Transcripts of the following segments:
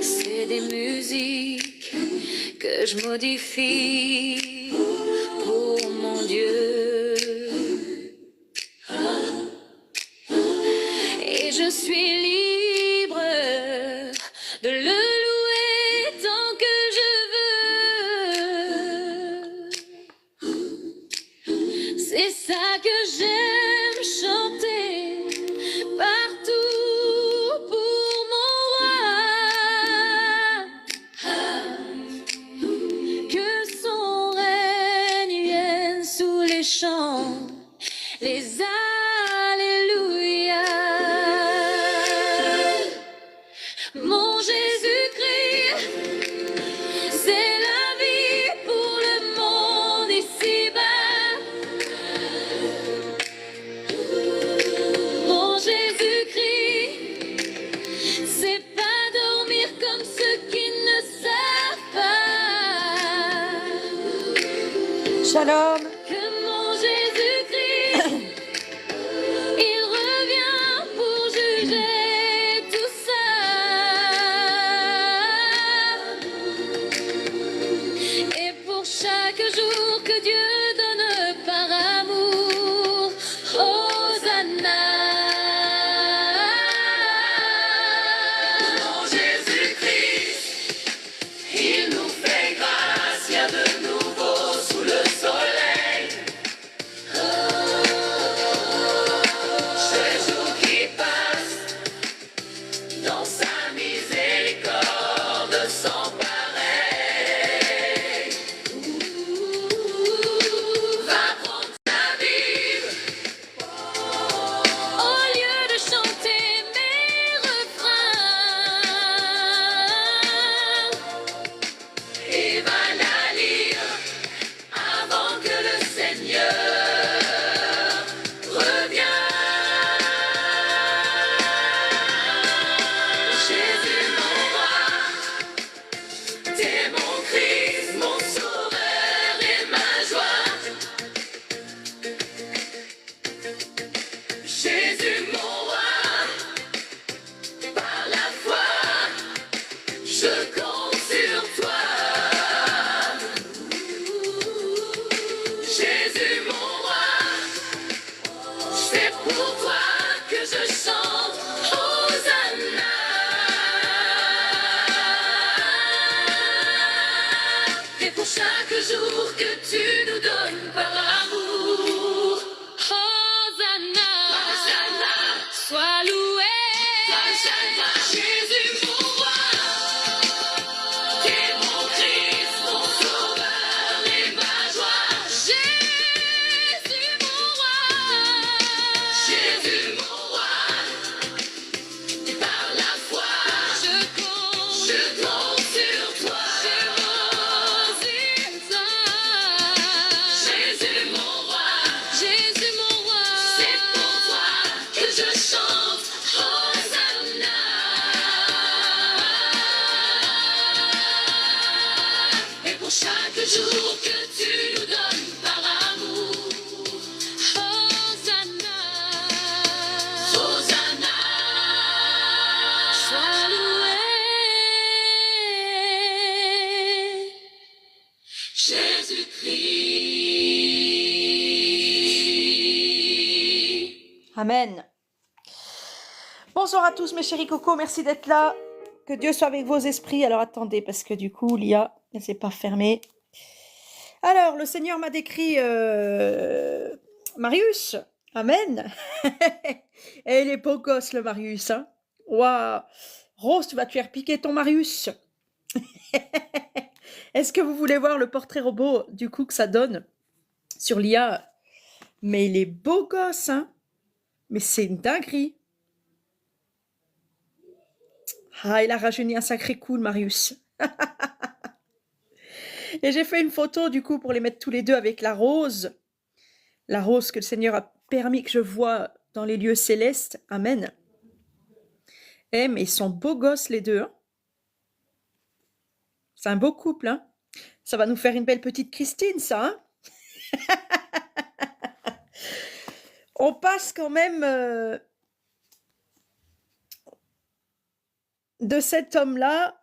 C'est des musiques que je modifie pour mon Dieu. Et je suis libre de le louer tant que je veux. C'est ça que j'aime chanter partout pour mon roi. Que son règne vienne sous les chants, les alléluia. Mon Jésus-Christ, c'est la vie pour le monde ici-bas. Mon Jésus-Christ, c'est pas dormir comme ceux qui ne savent pas. Shalom. Que mon Jésus-Christ, il revient pour juger tout ça. Et pour chaque jour que Dieu donne par amour, Hosanna. Mon Jésus-Christ, il nous fait grâce, il y a de nouveau sous le soleil. Ces jours qui passent dans sa miséricorde sans pareil. Va prendre ta Bible au lieu de chanter mes refrains et va la lire avant que le Seigneur revienne. Jésus mon roi, t'es mon Christ, mon sauveur et ma joie. Jésus mon roi, par la foi, je compte sur toi. Jésus mon roi, c'est pour toi que je chante Hosanna. Et pour chaque jour que tu nous donnes par amour, Hosanna, sois loué. Jésus mon roi, t'es mon Christ, mon sauveur et ma joie. Jésus mon roi, par la foi, je compte sur toi. Jésus mon roi, c'est pour toi que je chante Hosanna. Et pour chaque jour que tu nous donnes par amour, Hosanna, Hosanna, sois loué. Jésus-Christ. Amen. Bonsoir à tous mes chéris cocos, merci d'être là. Que Dieu soit avec vos esprits. Alors attendez, parce que du coup, l'IA ne s'est pas fermée. Alors, le Seigneur m'a décrit Marius. Amen. Et il est beau gosse, le Marius. Hein. Waouh. Rose, tu vas te faire piquer ton Marius. Est-ce que vous voulez voir le portrait robot du coup que ça donne sur l'IA? Mais il est beau gosse, hein. Mais c'est une dinguerie. Ah, il a rajeuni un sacré coup, le Marius. Et j'ai fait une photo, du coup, pour les mettre tous les deux avec la rose. La rose que le Seigneur a permis que je voie dans les lieux célestes. Amen. Eh, mais ils sont beaux gosses, les deux. Hein. C'est un beau couple, hein. Ça va nous faire une belle petite Christine, ça, hein. On passe quand même de cet homme-là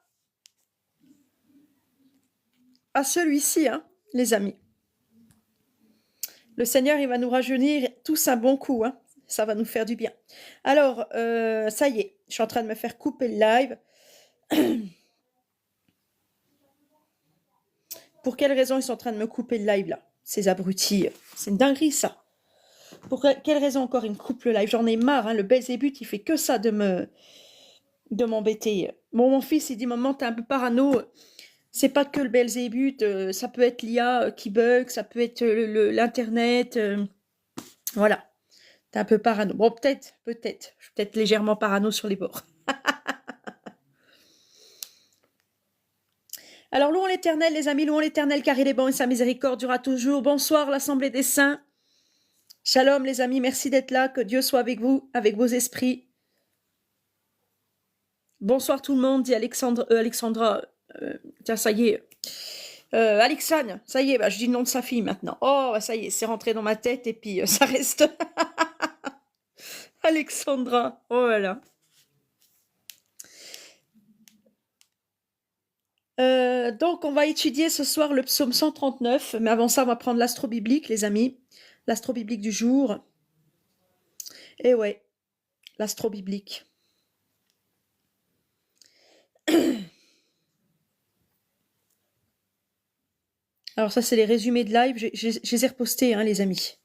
à celui-ci, hein, les amis. Le Seigneur, il va nous rajeunir tous un bon coup, hein. Ça va nous faire du bien. Alors, ça y est, je suis en train de me faire couper le live. Pour quelle raison ils sont en train de me couper le live, là? Ces abrutis. C'est une dinguerie, ça. Pour quelle raison encore ils me coupent le live? J'en ai marre, hein. Le Belzébuth, il fait que ça de m'embêter. Bon, mon fils, il dit, maman, t'es un peu parano. C'est pas que le Belzébuth, ça peut être l'IA qui bug, ça peut être l'Internet. Voilà. T'es un peu parano. Bon, peut-être. Je suis peut-être légèrement parano sur les bords. Alors, louons l'Éternel, les amis, louons l'Éternel, car il est bon et sa miséricorde durera toujours. Bonsoir, l'Assemblée des Saints. Shalom, les amis, merci d'être là. Que Dieu soit avec vous, avec vos esprits. Bonsoir tout le monde, dit Alexandra. Tiens, ça y est. Alexandre, ça y est, je dis le nom de sa fille maintenant. Oh, ça y est, c'est rentré dans ma tête et puis ça reste. Alexandra, oh là là. Donc, on va étudier ce soir le psaume 139, mais avant ça, on va prendre l'astro-biblique, les amis. L'astro-biblique du jour. Et ouais, l'astro-biblique. Alors ça, c'est les résumés de live. Je les ai repostés, hein, les amis.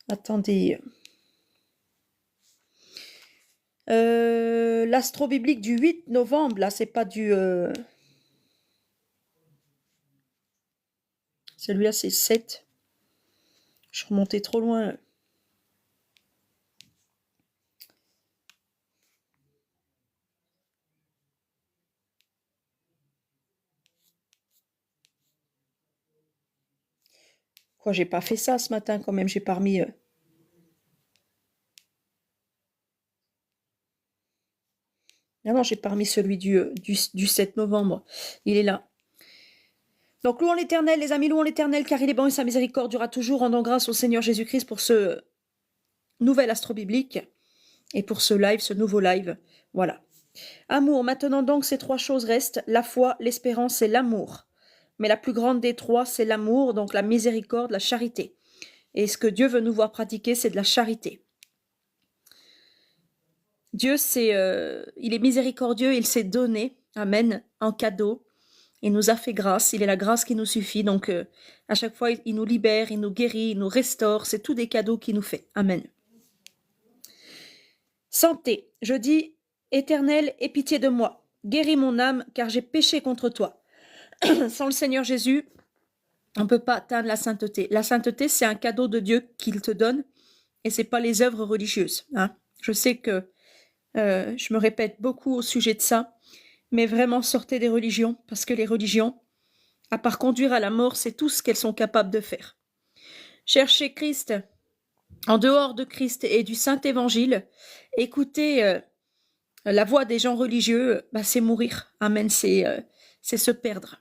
Attendez. L'astro-biblique du 8 novembre, là, c'est pas du... Celui-là, c'est 7. Je suis remontée trop loin. Quoi, j'ai pas fait ça ce matin quand même, j'ai pas remis... Non, j'ai pas remis celui du 7 novembre. Il est là. Donc, louons l'Éternel, les amis, louons l'Éternel, car il est bon et sa miséricorde durera toujours. Rendons grâce au Seigneur Jésus-Christ pour ce nouvel astro-biblique et pour ce live, ce nouveau live. Voilà. Amour. Maintenant donc, ces trois choses restent, la foi, l'espérance et l'amour. Mais la plus grande des trois, c'est l'amour, donc la miséricorde, la charité. Et ce que Dieu veut nous voir pratiquer, c'est de la charité. Dieu, il est miséricordieux, il s'est donné, amen, en cadeau. Il nous a fait grâce, il est la grâce qui nous suffit. Donc, à chaque fois, il nous libère, il nous guérit, il nous restaure. C'est tous des cadeaux qu'il nous fait. Amen. Santé. Je dis, Éternel, aie pitié de moi. Guéris mon âme, car j'ai péché contre toi. Sans le Seigneur Jésus, on ne peut pas atteindre la sainteté. La sainteté, c'est un cadeau de Dieu qu'il te donne, et c'est pas les œuvres religieuses. Hein. Je sais que je me répète beaucoup au sujet de ça, mais vraiment sortez des religions, parce que les religions, à part conduire à la mort, c'est tout ce qu'elles sont capables de faire. Cherchez Christ, en dehors de Christ et du Saint-Évangile, écoutez la voix des gens religieux, c'est mourir. Amen, c'est se perdre.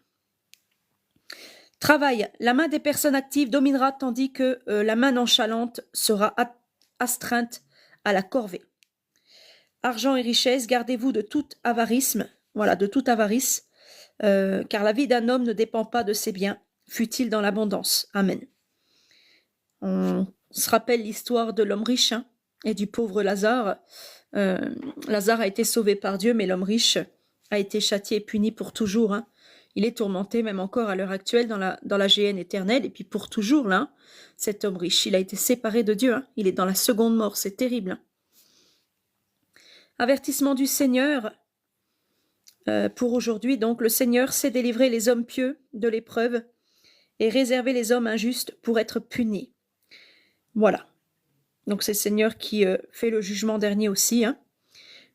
Travail. La main des personnes actives dominera tandis que la main nonchalante sera astreinte à la corvée. Argent et richesse, gardez-vous de toute avarisme, voilà, de toute avarice, car la vie d'un homme ne dépend pas de ses biens, fût-il dans l'abondance. Amen. On se rappelle l'histoire de l'homme riche et du pauvre Lazare. Lazare a été sauvé par Dieu, mais l'homme riche a été châtié et puni pour toujours. Il est tourmenté même encore à l'heure actuelle dans la géhenne éternelle, et puis pour toujours, là, cet homme riche, il a été séparé de Dieu. Il est dans la seconde mort, c'est terrible. Avertissement du Seigneur pour aujourd'hui. Donc, le Seigneur sait délivrer les hommes pieux de l'épreuve et réserver les hommes injustes pour être punis. Voilà. Donc, c'est le Seigneur qui fait le jugement dernier aussi.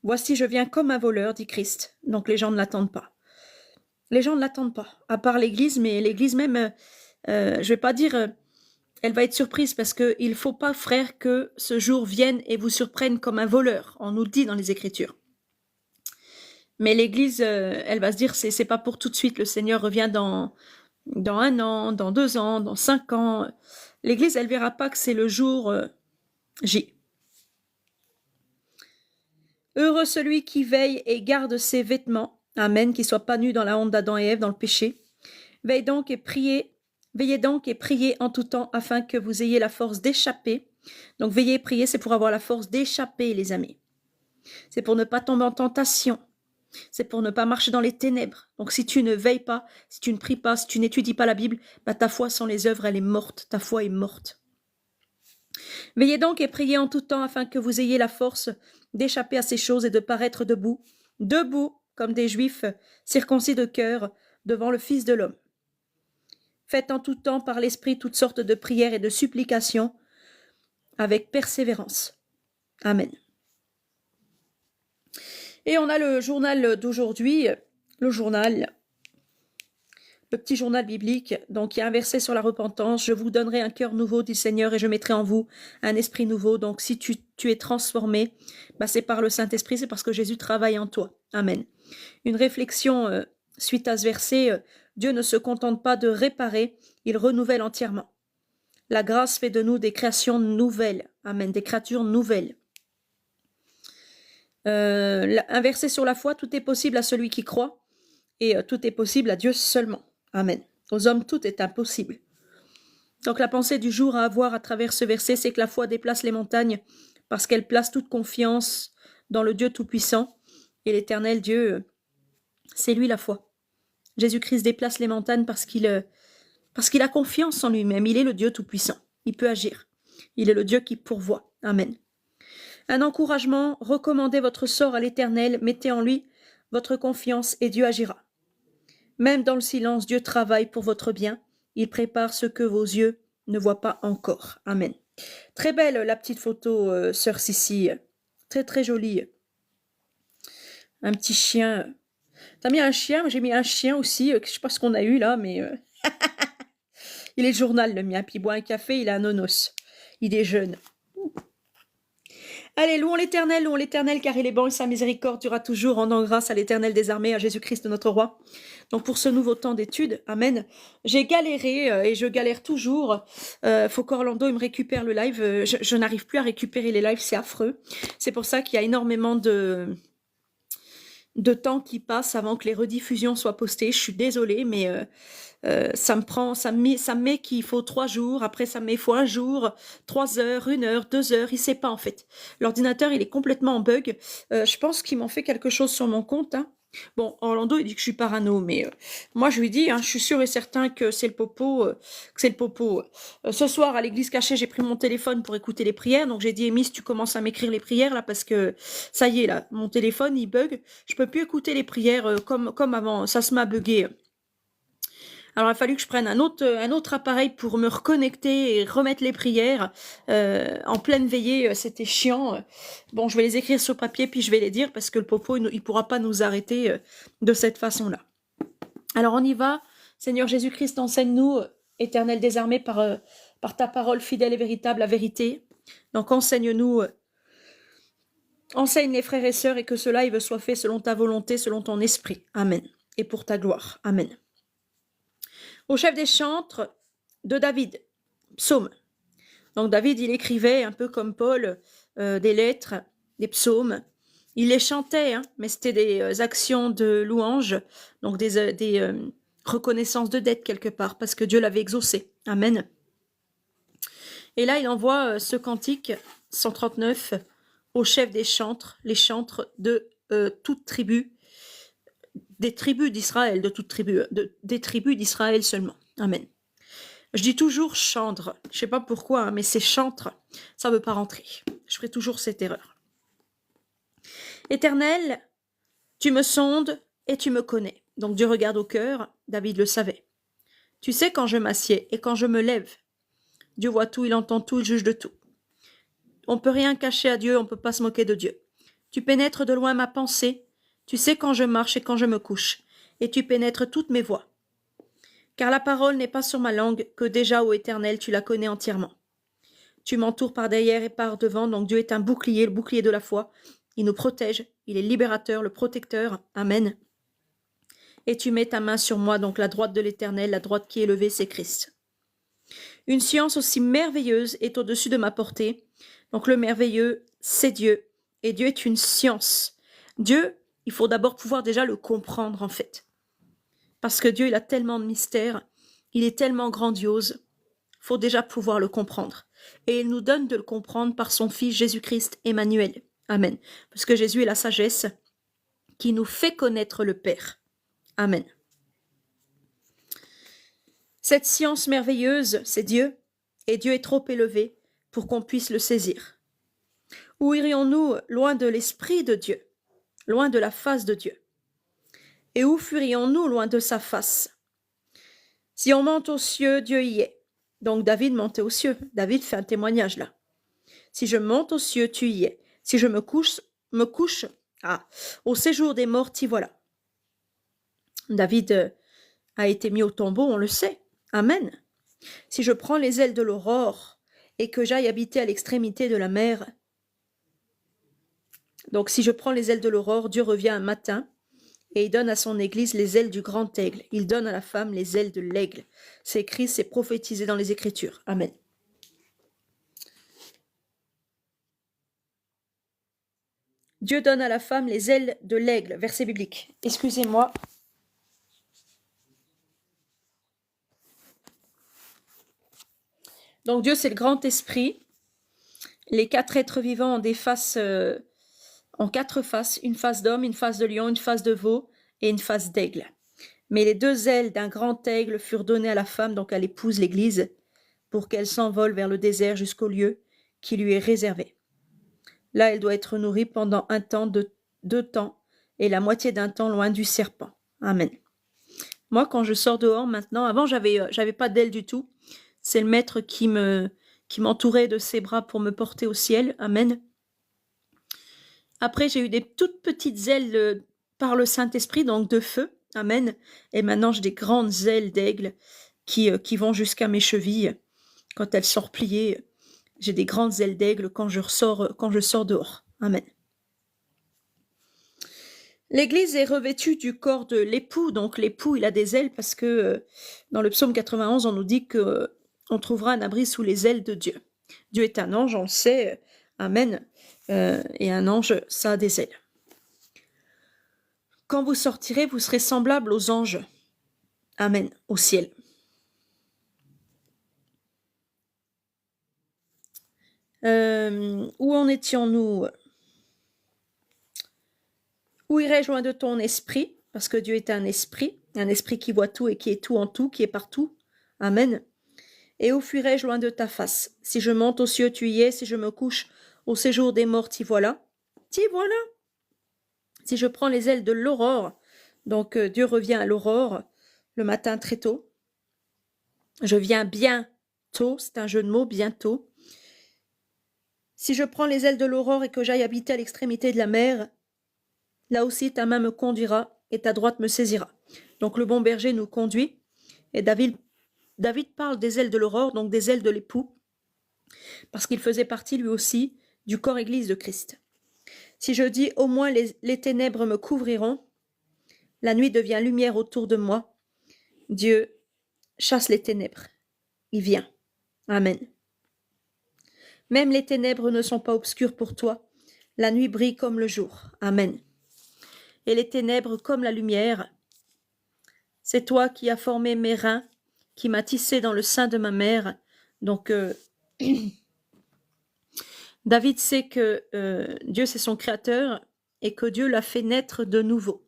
Voici, je viens comme un voleur, dit Christ. Donc, les gens ne l'attendent pas. Les gens ne l'attendent pas, à part l'Église, mais l'Église même, je ne vais pas dire... elle va être surprise parce qu'il ne faut pas, frère, que ce jour vienne et vous surprenne comme un voleur. On nous le dit dans les Écritures. Mais l'Église, elle va se dire, c'est pas pour tout de suite. Le Seigneur revient dans dans 1 an, dans 2 ans, dans 5 ans. L'Église, elle verra pas que c'est le jour J. Heureux celui qui veille et garde ses vêtements. Amen, qui soit pas nu dans la honte d'Adam et Ève, dans le péché. Veillez donc et priez en tout temps afin que vous ayez la force d'échapper. Donc veillez et prier, c'est pour avoir la force d'échapper, les amis. C'est pour ne pas tomber en tentation. C'est pour ne pas marcher dans les ténèbres. Donc si tu ne veilles pas, si tu ne pries pas, si tu n'étudies pas la Bible, bah, ta foi sans les œuvres, elle est morte. Ta foi est morte. Veillez donc et priez en tout temps afin que vous ayez la force d'échapper à ces choses et de paraître debout, comme des Juifs circoncis de cœur devant le Fils de l'homme. Faites en tout temps par l'Esprit toutes sortes de prières et de supplications avec persévérance. Amen. Et on a le journal d'aujourd'hui, le petit journal biblique. Donc il y a un verset sur la repentance. Je vous donnerai un cœur nouveau, dit le Seigneur, et je mettrai en vous un esprit nouveau. Donc si tu es transformé, bah, c'est par le Saint-Esprit, c'est parce que Jésus travaille en toi. Amen. Une réflexion suite à ce verset, Dieu ne se contente pas de réparer, il renouvelle entièrement. La grâce fait de nous des créations nouvelles. Amen, des créatures nouvelles. Un verset sur la foi, tout est possible à celui qui croit, et tout est possible à Dieu seulement. Amen. Aux hommes, tout est impossible. Donc la pensée du jour à avoir à travers ce verset, c'est que la foi déplace les montagnes, parce qu'elle place toute confiance dans le Dieu Tout-Puissant, et l'Éternel Dieu, c'est lui la foi. Jésus-Christ déplace les montagnes parce qu'il a confiance en lui-même. Il est le Dieu Tout-Puissant. Il peut agir. Il est le Dieu qui pourvoit. Amen. Un encouragement, recommandez votre sort à l'Éternel, mettez en lui votre confiance et Dieu agira. Même dans le silence, Dieu travaille pour votre bien. Il prépare ce que vos yeux ne voient pas encore. Amen. Très belle la petite photo, sœur Sissi. Très très jolie. Un petit chien. T'as mis un chien, j'ai mis un chien aussi. Je sais pas ce qu'on a eu là, mais il est le journal le mien. Puis il boit un café, il a un nonos. Il est jeune. Allez, louons l'Éternel, car il est bon et sa miséricorde durera toujours, rendant grâce à l'Éternel des armées, à Jésus-Christ notre roi. Donc pour ce nouveau temps d'études, amen. J'ai galéré et je galère toujours. Faut qu'Orlando il me récupère le live. Je n'arrive plus à récupérer les lives, c'est affreux. C'est pour ça qu'il y a énormément de temps qui passe avant que les rediffusions soient postées. Je suis désolée, mais ça me met qu'il faut 3 jours, après ça me met il faut 1 jour, 3 heures, 1 heure, 2 heures, il sait pas en fait. L'ordinateur il est complètement en bug. Je pense qu'ils m'ont fait quelque chose sur mon compte. Hein. Bon, Orlando il dit que je suis parano, mais moi je lui dis, hein, je suis sûre et certain que c'est le popo. Ce soir à l'église cachée, j'ai pris mon téléphone pour écouter les prières, donc j'ai dit, Amy, si tu commences à m'écrire les prières là, parce que ça y est là, mon téléphone il bug, je peux plus écouter les prières comme avant, ça se m'a bugué. Alors, il a fallu que je prenne un autre appareil pour me reconnecter et remettre les prières en pleine veillée. C'était chiant. Bon, je vais les écrire sur papier, puis je vais les dire, parce que le popo, il pourra pas nous arrêter de cette façon-là. Alors, on y va. Seigneur Jésus-Christ, enseigne-nous, Éternel des armées, par ta parole fidèle et véritable, la vérité. Donc, enseigne-nous, enseigne les frères et sœurs, et que ce live soit fait selon ta volonté, selon ton esprit. Amen. Et pour ta gloire. Amen. Au chef des chantres de David, psaume. Donc David, il écrivait un peu comme Paul des lettres, des psaumes. Il les chantait, hein, mais c'était des actions de louange, donc des reconnaissances de dette quelque part, parce que Dieu l'avait exaucé. Amen. Et là, il envoie ce cantique 139 au chef des chantres, les chantres de toute tribu, des tribus d'Israël, des tribus d'Israël seulement. Amen. Je dis toujours chantre, je sais pas pourquoi, hein, mais c'est chantre, ça ne veut pas rentrer. Je ferai toujours cette erreur. Éternel, tu me sondes et tu me connais. Donc Dieu regarde au cœur, David le savait. Tu sais quand je m'assieds et quand je me lève. Dieu voit tout, il entend tout, il juge de tout. On ne peut rien cacher à Dieu, on ne peut pas se moquer de Dieu. Tu pénètres de loin ma pensée, tu sais quand je marche et quand je me couche, et tu pénètres toutes mes voies. Car la parole n'est pas sur ma langue, que déjà, ô Éternel, tu la connais entièrement. Tu m'entoures par derrière et par devant, donc Dieu est un bouclier, le bouclier de la foi. Il nous protège, il est libérateur, le protecteur. Amen. et tu mets ta main sur moi, donc la droite de l'Éternel, la droite qui est levée, c'est Christ. Une science aussi merveilleuse est au-dessus de ma portée. Donc le merveilleux, c'est Dieu. Et Dieu est une science. Dieu, il faut d'abord pouvoir déjà le comprendre en fait. Parce que Dieu, il a tellement de mystères, il est tellement grandiose, il faut déjà pouvoir le comprendre. Et il nous donne de le comprendre par son Fils Jésus-Christ Emmanuel. Amen. Parce que Jésus est la sagesse qui nous fait connaître le Père. Amen. Cette science merveilleuse, c'est Dieu, et Dieu est trop élevé pour qu'on puisse le saisir. Où irions-nous loin de l'Esprit de Dieu, loin de la face de Dieu? Et où fuirions-nous loin de sa face? Si on monte aux cieux, Dieu y est. Donc David montait aux cieux. David fait un témoignage là. Si je monte aux cieux, tu y es. Si je me couche, au séjour des morts, t'y voilà. David a été mis au tombeau, on le sait. Amen. Si je prends les ailes de l'aurore et que j'aille habiter à l'extrémité de la mer, donc si je prends les ailes de l'aurore, Dieu revient un matin et il donne à son Église les ailes du grand aigle. Il donne à la femme les ailes de l'aigle. C'est écrit, c'est prophétisé dans les Écritures. Amen. Dieu donne à la femme les ailes de l'aigle. Verset biblique. Excusez-moi. Donc Dieu, c'est le grand esprit. Les quatre êtres vivants ont des faces, ont quatre faces, une face d'homme, une face de lion, une face de veau et une face d'aigle. Mais les deux ailes d'un grand aigle furent données à la femme, donc à l'épouse, l'Église, pour qu'elle s'envole vers le désert jusqu'au lieu qui lui est réservé. Là, elle doit être nourrie pendant un temps, deux temps, et la moitié d'un temps loin du serpent. Amen. Moi, quand je sors dehors maintenant, avant, j'avais pas d'aile du tout. C'est le maître qui m'entourait de ses bras pour me porter au ciel. Amen. Après, j'ai eu des toutes petites ailes par le Saint-Esprit, donc de feu. Amen. Et maintenant, j'ai des grandes ailes d'aigle qui vont jusqu'à mes chevilles. Quand elles sont repliées, j'ai des grandes ailes d'aigle quand je sors dehors. Amen. L'Église est revêtue du corps de l'époux. Donc l'époux, il a des ailes parce que dans le psaume 91, on nous dit qu'on trouvera un abri sous les ailes de Dieu. Dieu est un ange, on le sait. Amen. Et un ange, ça a des ailes. Quand vous sortirez, vous serez semblables aux anges. Amen. Au ciel. Où en étions-nous? Où irais-je loin de ton esprit? Parce que Dieu est un esprit qui voit tout et qui est tout en tout, qui est partout. Amen. Et où fuirais-je loin de ta face? Si je monte aux cieux, tu y es. Si je me couche au séjour des morts, t'y voilà. T'y voilà. Si je prends les ailes de l'aurore, donc Dieu revient à l'aurore, le matin très tôt. Je viens bientôt, c'est un jeu de mots, bientôt. Si je prends les ailes de l'aurore et que j'aille habiter à l'extrémité de la mer, là aussi ta main me conduira et ta droite me saisira. Donc le bon berger nous conduit et David parle des ailes de l'aurore, donc des ailes de l'époux, parce qu'il faisait partie lui aussi du corps Église de Christ. Si je dis au moins les ténèbres me couvriront, la nuit devient lumière autour de moi, Dieu chasse les ténèbres. Il vient. Amen. Même les ténèbres ne sont pas obscures pour toi. La nuit brille comme le jour. Amen. Et les ténèbres comme la lumière. C'est toi qui as formé mes reins, qui m'as tissé dans le sein de ma mère. Donc, David sait que Dieu c'est son créateur et que Dieu l'a fait naître de nouveau.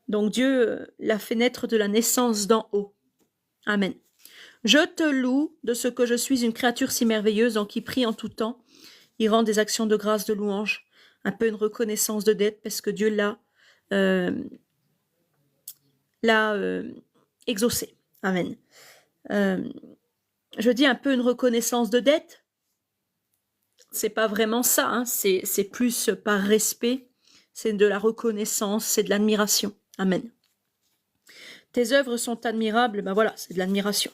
Donc Dieu l'a fait naître de la naissance d'en haut. Amen. Je te loue de ce que je suis une créature si merveilleuse, en qui prie en tout temps. Il rend des actions de grâce, de louange, un peu une reconnaissance de dette, parce que Dieu l'a exaucé. Amen. Je dis un peu une reconnaissance de dette. C'est pas vraiment ça, hein. C'est plus par respect, c'est de la reconnaissance, c'est de l'admiration. Amen. Tes œuvres sont admirables, ben voilà, c'est de l'admiration.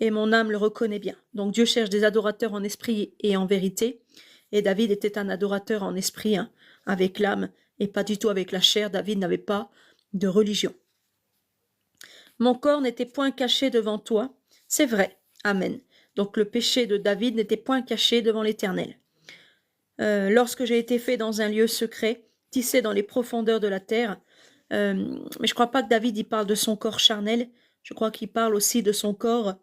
Et mon âme le reconnaît bien. Donc Dieu cherche des adorateurs en esprit et en vérité. Et David était un adorateur en esprit, hein, avec l'âme, et pas du tout avec la chair. David n'avait pas de religion. Mon corps n'était point caché devant toi. C'est vrai. Amen. Donc le péché de David n'était point caché devant l'Éternel. Lorsque j'ai été fait dans un lieu secret, tissé dans les profondeurs de la terre, mais je crois pas que David y parle de son corps charnel, je crois qu'il parle aussi de son corps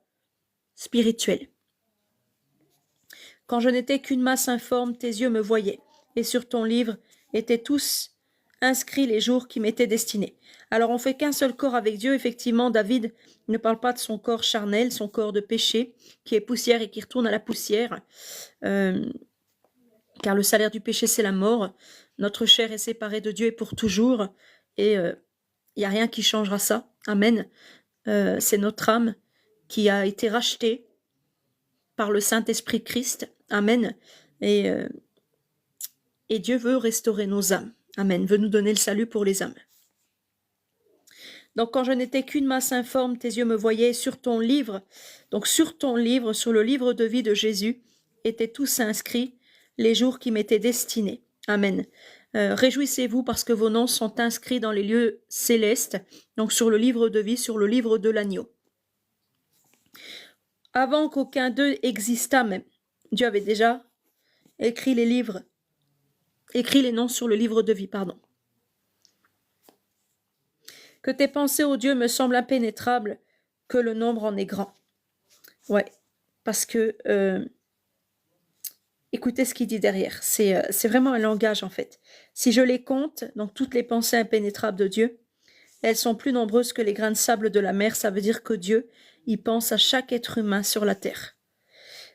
spirituel. Quand je n'étais qu'une masse informe, tes yeux me voyaient, et sur ton livre étaient tous inscrits les jours qui m'étaient destinés. Alors on fait qu'un seul corps avec Dieu. Effectivement, David ne parle pas de son corps charnel, son corps de péché, qui est poussière et qui retourne à la poussière, car le salaire du péché, c'est la mort. Notre chair est séparée de Dieu et pour toujours, et il n'y a rien qui changera ça. Amen. C'est notre âme qui a été rachetée par le Saint-Esprit Christ. Amen. Et Dieu veut restaurer nos âmes. Amen. Veut nous donner le salut pour les âmes. Donc, quand je n'étais qu'une masse informe, tes yeux me voyaient sur ton livre. Donc, sur ton livre, sur le livre de vie de Jésus, étaient tous inscrits les jours qui m'étaient destinés. Amen. Réjouissez-vous parce que vos noms sont inscrits dans les lieux célestes, donc sur le livre de vie, sur le livre de l'agneau. Avant qu'aucun d'eux existât même, Dieu avait déjà écrit les noms sur le livre de vie, pardon. Que tes pensées, ô Dieu, me semblent impénétrables, que le nombre en est grand. Ouais, parce que écoutez ce qu'il dit derrière. C'est vraiment un langage, en fait. Si je les compte, donc toutes les pensées impénétrables de Dieu, elles sont plus nombreuses que les grains de sable de la mer. Ça veut dire que Dieu, il pense à chaque être humain sur la terre.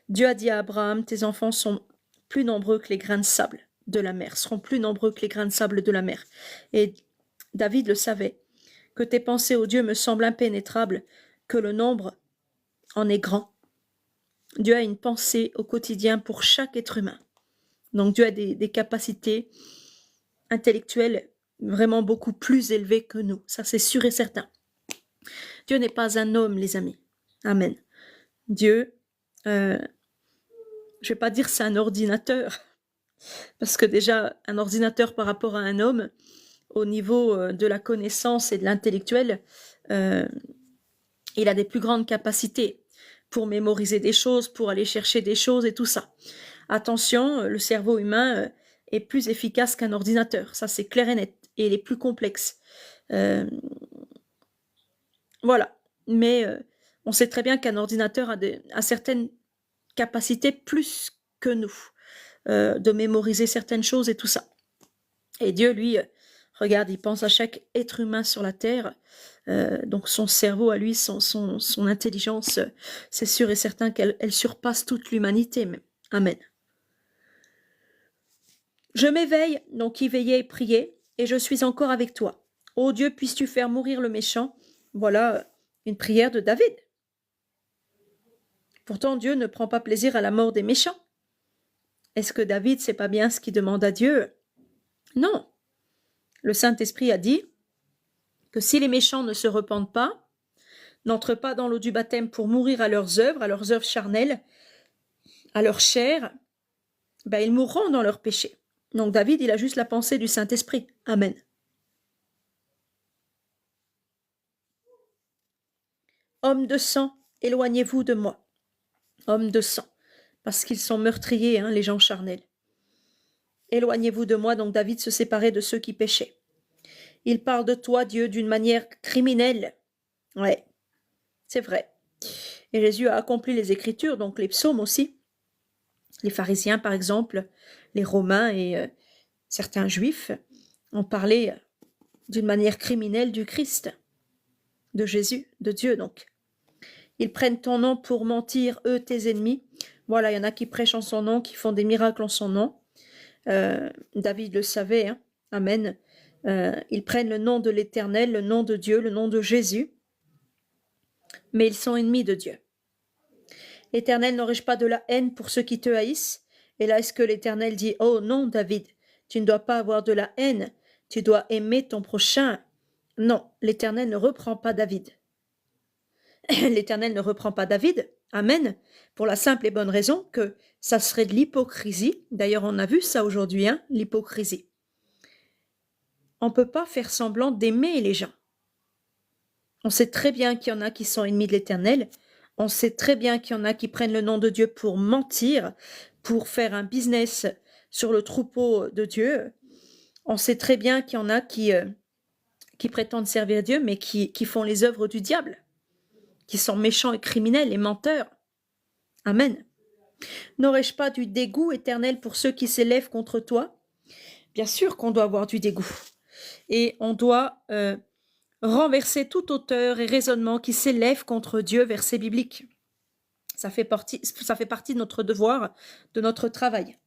Dieu a dit à Abraham, tes enfants sont plus nombreux que les grains de sable de la mer, seront plus nombreux que les grains de sable de la mer. Et David le savait. Que tes pensées, ô Dieu, me semblent impénétrables, que le nombre en est grand. Dieu a une pensée au quotidien pour chaque être humain. Donc Dieu a des capacités intellectuelles vraiment beaucoup plus élevées que nous. Ça, c'est sûr et certain. Dieu n'est pas un homme, les amis. Amen. Dieu, je vais pas dire c'est un ordinateur, parce que déjà, un ordinateur par rapport à un homme, au niveau de la connaissance et de l'intellectuel, il a des plus grandes capacités pour mémoriser des choses, pour aller chercher des choses et tout ça. Attention, le cerveau humain est plus efficace qu'un ordinateur, ça c'est clair et net, et il est plus complexe. Voilà, mais on sait très bien qu'un ordinateur a certaines capacités plus que nous, de mémoriser certaines choses et tout ça. Et Dieu, lui, regarde, il pense à chaque être humain sur la terre, donc son cerveau à lui, son intelligence, c'est sûr et certain qu'elle surpasse toute l'humanité même. Amen. Je m'éveille, donc y veiller et prier, et je suis encore avec toi. Ô Dieu, puisses-tu faire mourir le méchant? Voilà une prière de David. Pourtant, Dieu ne prend pas plaisir à la mort des méchants. Est-ce que David sait pas bien ce qu'il demande à Dieu? Non. Le Saint-Esprit a dit que si les méchants ne se repentent pas, n'entrent pas dans l'eau du baptême pour mourir à leurs œuvres charnelles, à leur chair, ben ils mourront dans leurs péchés. Donc David, il a juste la pensée du Saint-Esprit. Amen. Hommes de sang, éloignez-vous de moi. Hommes de sang, parce qu'ils sont meurtriers, les gens charnels. Éloignez-vous de moi, donc David se séparait de ceux qui péchaient. Il parle de toi, Dieu, d'une manière criminelle. Ouais, c'est vrai. Et Jésus a accompli les Écritures, donc les psaumes aussi. Les pharisiens, par exemple, les Romains et certains Juifs ont parlé d'une manière criminelle du Christ, de Jésus, de Dieu donc. Ils prennent ton nom pour mentir, eux, tes ennemis. Voilà, il y en a qui prêchent en son nom, qui font des miracles en son nom. David le savait, Amen. Ils prennent le nom de l'Éternel, le nom de Dieu, le nom de Jésus, mais ils sont ennemis de Dieu. L'Éternel n'aurais-je pas de la haine pour ceux qui te haïssent? Et là, est-ce que l'Éternel dit, oh non, David, tu ne dois pas avoir de la haine, tu dois aimer ton prochain. Non, l'Éternel ne reprend pas David. L'Éternel ne reprend pas David, Amen, pour la simple et bonne raison que ça serait de l'hypocrisie. D'ailleurs, on a vu ça aujourd'hui, l'hypocrisie. On ne peut pas faire semblant d'aimer les gens. On sait très bien qu'il y en a qui sont ennemis de l'Éternel. On sait très bien qu'il y en a qui prennent le nom de Dieu pour mentir, pour faire un business sur le troupeau de Dieu. On sait très bien qu'il y en a qui prétendent servir Dieu, mais qui font les œuvres du diable, qui sont méchants et criminels et menteurs. Amen. N'aurais-je pas du dégoût éternel pour ceux qui s'élèvent contre toi? Bien sûr qu'on doit avoir du dégoût. Et on doit renverser toute hauteur et raisonnement qui s'élève contre Dieu, verset biblique. Ça fait partie de notre devoir, de notre travail.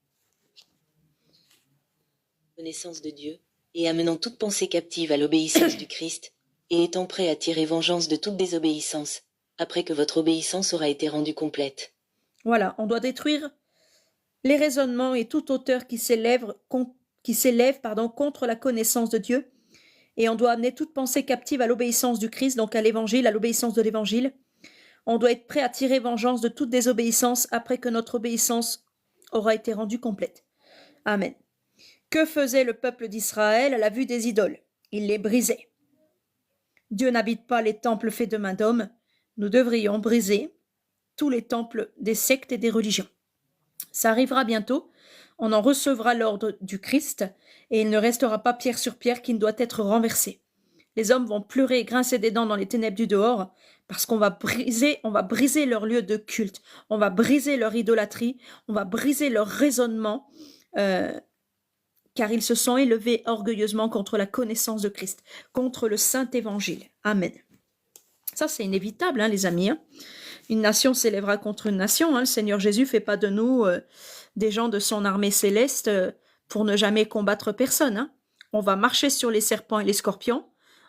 Connaissance de Dieu, et amenant toute pensée captive à l'obéissance du Christ, et étant prêt à tirer vengeance de toute désobéissance, après que votre obéissance aura été rendue complète. Voilà, on doit détruire les raisonnements et toute hauteur qui s'élève contre la connaissance de Dieu, et on doit amener toute pensée captive à l'obéissance du Christ, donc à l'évangile, à l'obéissance de l'évangile. On doit être prêt à tirer vengeance de toute désobéissance après que notre obéissance aura été rendue complète. Amen. Que faisait le peuple d'Israël à la vue des idoles? Il les brisait. Dieu n'habite pas les temples faits de main d'homme. Nous devrions briser tous les temples des sectes et des religions. Ça arrivera bientôt. On en recevra l'ordre du Christ et il ne restera pas pierre sur pierre qui ne doit être renversé. Les hommes vont pleurer et grincer des dents dans les ténèbres du dehors parce qu'on va briser leur lieu de culte, on va briser leur idolâtrie, on va briser leur raisonnement, car ils se sont élevés orgueilleusement contre la connaissance de Christ, contre le Saint Évangile. Amen. Ça, c'est inévitable, hein, les amis. Hein. Une nation s'élèvera contre une nation. Hein. Le Seigneur Jésus ne fait pas de nous des gens de son armée céleste pour ne jamais combattre personne. Hein. On va marcher sur les serpents et les scorpions.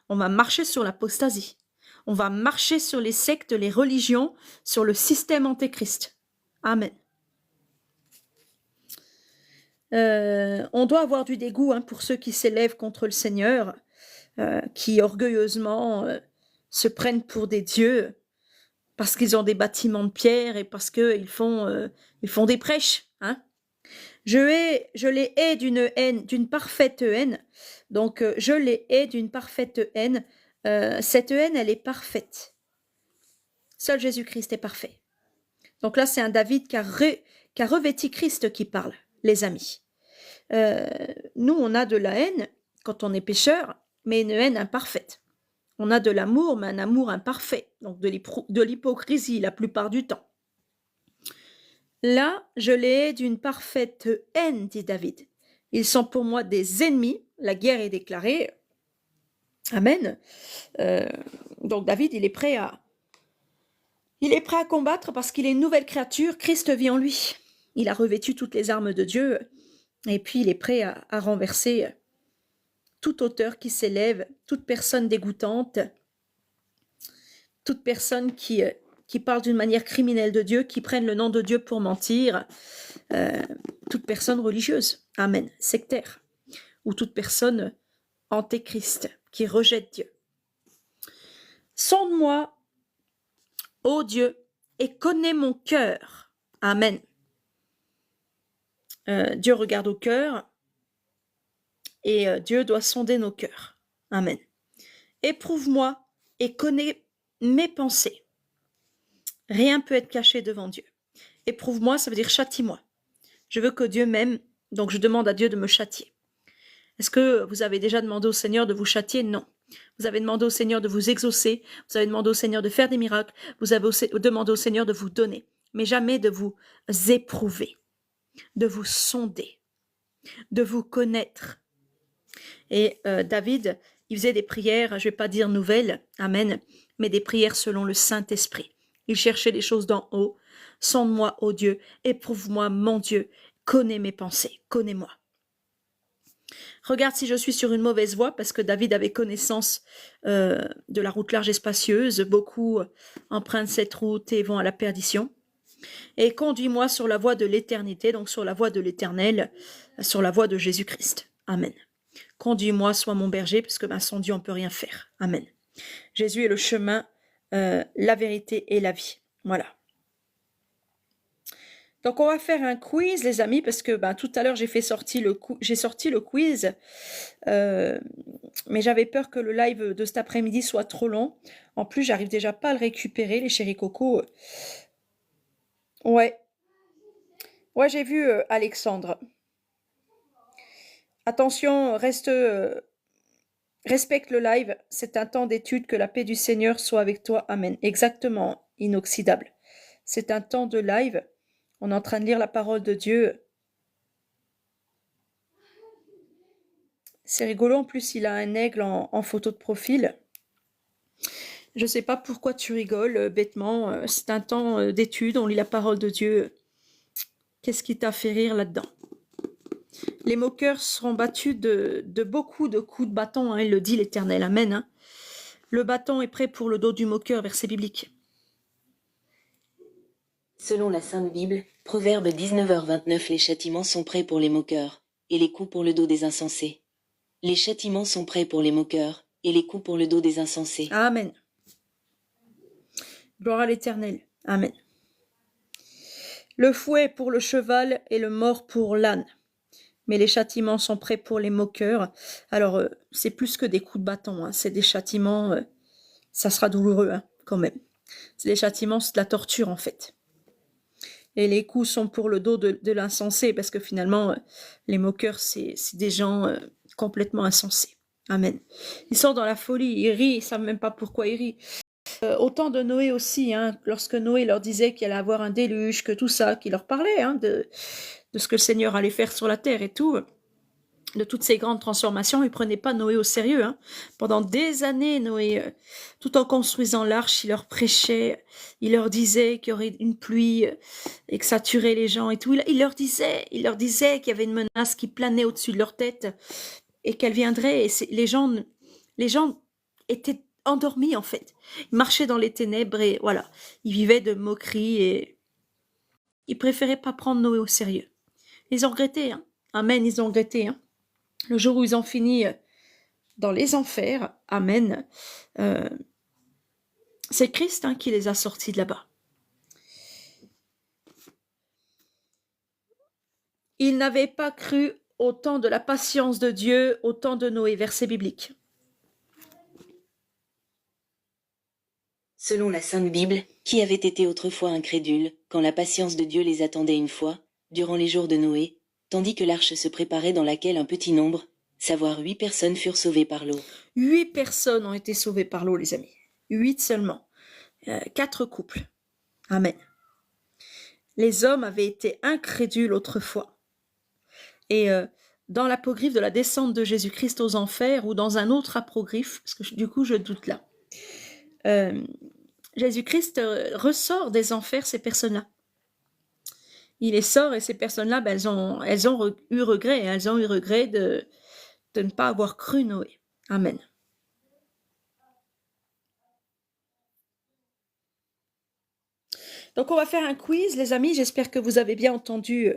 On va marcher sur l'apostasie. On va marcher sur les sectes, les religions, sur le système antéchrist. Amen. On doit avoir du dégoût hein, pour ceux qui s'élèvent contre le Seigneur, qui orgueilleusement se prennent pour des dieux parce qu'ils ont des bâtiments de pierre et parce qu'ils font des prêches. Hein. Je les hais d'une parfaite haine. Donc, je les hais d'une parfaite haine. Cette haine, elle est parfaite. Seul Jésus-Christ est parfait. Donc là, c'est un David qui a revêti Christ qui parle, les amis. Nous, on a de la haine quand on est pécheur, mais une haine imparfaite. On a de l'amour, mais un amour imparfait. Donc, de l'hypocrisie la plupart du temps. Là, je les hais d'une parfaite haine, dit David. Ils sont pour moi des ennemis. La guerre est déclarée. Amen. Donc David, il est prêt à combattre parce qu'il est une nouvelle créature. Christ vit en lui. Il a revêtu toutes les armes de Dieu. Et puis, il est prêt à renverser toute auteur qui s'élève, toute personne dégoûtante, toute personne qui parle d'une manière criminelle de Dieu, qui prennent le nom de Dieu pour mentir, toute personne religieuse, amen, sectaire, ou toute personne antéchrist, qui rejette Dieu. Sonde-moi, ô Dieu, et connais mon cœur, amen. Dieu regarde au cœur, et Dieu doit sonder nos cœurs, amen. Éprouve-moi et connais mes pensées. Rien ne peut être caché devant Dieu. Éprouve-moi, ça veut dire châtie-moi. Je veux que Dieu m'aime, donc je demande à Dieu de me châtier. Est-ce que vous avez déjà demandé au Seigneur de vous châtier? Non. Vous avez demandé au Seigneur de vous exaucer, vous avez demandé au Seigneur de faire des miracles, vous avez demandé au Seigneur de vous donner, mais jamais de vous éprouver, de vous sonder, de vous connaître. Et David, il faisait des prières, je ne vais pas dire nouvelles, amen, mais des prières selon le Saint-Esprit. Il cherchait les choses d'en haut. Sonde-moi, ô Dieu, éprouve-moi, mon Dieu, connais mes pensées, connais-moi. Regarde si je suis sur une mauvaise voie, parce que David avait connaissance de la route large et spacieuse. Beaucoup empruntent cette route et vont à la perdition. Et conduis-moi sur la voie de l'éternité, donc sur la voie de l'éternel, sur la voie de Jésus-Christ. Amen. Conduis-moi, sois mon berger, parce que sans Dieu, on ne peut rien faire. Amen. Jésus est le chemin, la vérité et la vie. Voilà. Donc, on va faire un quiz, les amis, parce que ben, tout à l'heure, j'ai sorti le quiz, mais j'avais peur que le live de cet après-midi soit trop long. En plus, j'arrive déjà pas à le récupérer, les chéris coco. Ouais, ouais, j'ai vu Alexandre. Attention, respecte le live. C'est un temps d'étude. Que la paix du Seigneur soit avec toi. Amen. Exactement, inoxydable. C'est un temps de live. On est en train de lire la parole de Dieu. C'est rigolo, en plus, il a un aigle en photo de profil. Je ne sais pas pourquoi tu rigoles, bêtement. C'est un temps d'étude, on lit la parole de Dieu. Qu'est-ce qui t'a fait rire là-dedans? Les moqueurs seront battus de beaucoup de coups de bâton, hein, il le dit l'Éternel. Amen. Hein. Le bâton est prêt pour le dos du moqueur, verset biblique. Selon la Sainte Bible, Proverbe 19h29, les châtiments sont prêts pour les moqueurs, et les coups pour le dos des insensés. Les châtiments sont prêts pour les moqueurs, et les coups pour le dos des insensés. Amen. Gloire à l'Éternel. Amen. Le fouet pour le cheval et le mors pour l'âne. Mais les châtiments sont prêts pour les moqueurs. Alors, c'est plus que des coups de bâton. Hein. C'est des châtiments, ça sera douloureux hein, quand même. C'est des châtiments, c'est de la torture en fait. Et les coups sont pour le dos de l'insensé, parce que finalement, les moqueurs, c'est des gens complètement insensés. Amen. Ils sont dans la folie, ils rient, ils ne savent même pas pourquoi ils rient. Au temps de Noé aussi, hein, lorsque Noé leur disait qu'il allait avoir un déluge, que tout ça, qu'il leur parlait hein, de ce que le Seigneur allait faire sur la terre et tout, de toutes ces grandes transformations, ils ne prenaient pas Noé au sérieux. Hein. Pendant des années, Noé, tout en construisant l'arche, il leur prêchait, il leur disait qu'il y aurait une pluie et que ça tuerait les gens et tout. Il leur disait qu'il y avait une menace qui planait au-dessus de leur tête et qu'elle viendrait. Et les gens étaient endormis en fait. Ils marchaient dans les ténèbres et voilà, ils vivaient de moqueries et ils préféraient pas prendre Noé au sérieux. Ils ont regretté, hein. Amen, ils ont regretté, hein. Le jour où ils ont fini dans les enfers, amen, c'est Christ hein, qui les a sortis de là-bas. Ils n'avaient pas cru au temps de la patience de Dieu, au temps de Noé, verset biblique. Selon la Sainte Bible, qui avait été autrefois incrédule, quand la patience de Dieu les attendait une fois, durant les jours de Noé, tandis que l'arche se préparait dans laquelle un petit nombre, savoir 8 personnes furent sauvées par l'eau. 8 personnes ont été sauvées par l'eau, les amis. 8 seulement. 4 couples. Amen. Les hommes avaient été incrédules autrefois. Et dans l'apocryphe de la descente de Jésus-Christ aux enfers, ou dans un autre apocryphe, parce que du coup je doute là, Jésus-Christ ressort des enfers ces personnes-là. Il les sort et ces personnes-là, ben, elles ont eu regret. Elles ont eu regret de ne pas avoir cru Noé. Amen. Donc on va faire un quiz, les amis. J'espère que vous avez bien entendu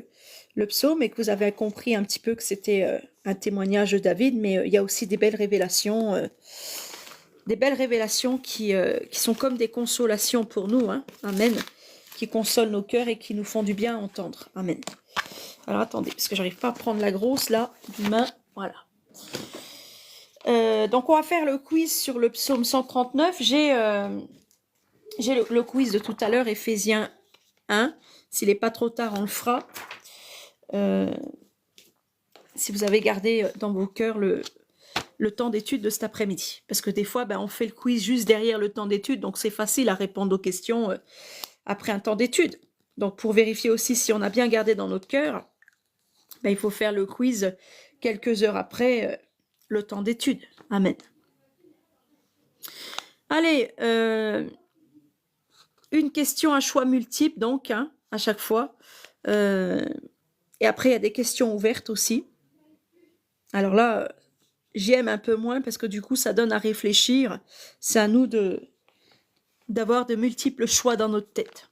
le psaume et que vous avez compris un petit peu que c'était un témoignage de David, mais il y a aussi des belles révélations qui sont comme des consolations pour nous. Hein. Amen. Qui consolent nos cœurs et qui nous font du bien à entendre. Amen. Alors attendez, parce que j'arrive pas à prendre la grosse là, d'une main. Voilà. Donc on va faire le quiz sur le psaume 139. J'ai le quiz de tout à l'heure, Éphésiens 1. S'il n'est pas trop tard, on le fera. Si vous avez gardé dans vos cœurs le temps d'étude de cet après-midi. Parce que des fois, ben, on fait le quiz juste derrière le temps d'étude, donc c'est facile à répondre aux questions après un temps d'étude. Donc pour vérifier aussi si on a bien gardé dans notre cœur, ben, il faut faire le quiz quelques heures après le temps d'étude. Amen. Allez, une question à choix multiple, donc, hein, à chaque fois. Et après, il y a des questions ouvertes aussi. Alors là, j'y aime un peu moins parce que du coup, ça donne à réfléchir. C'est à nous d'avoir de multiples choix dans notre tête.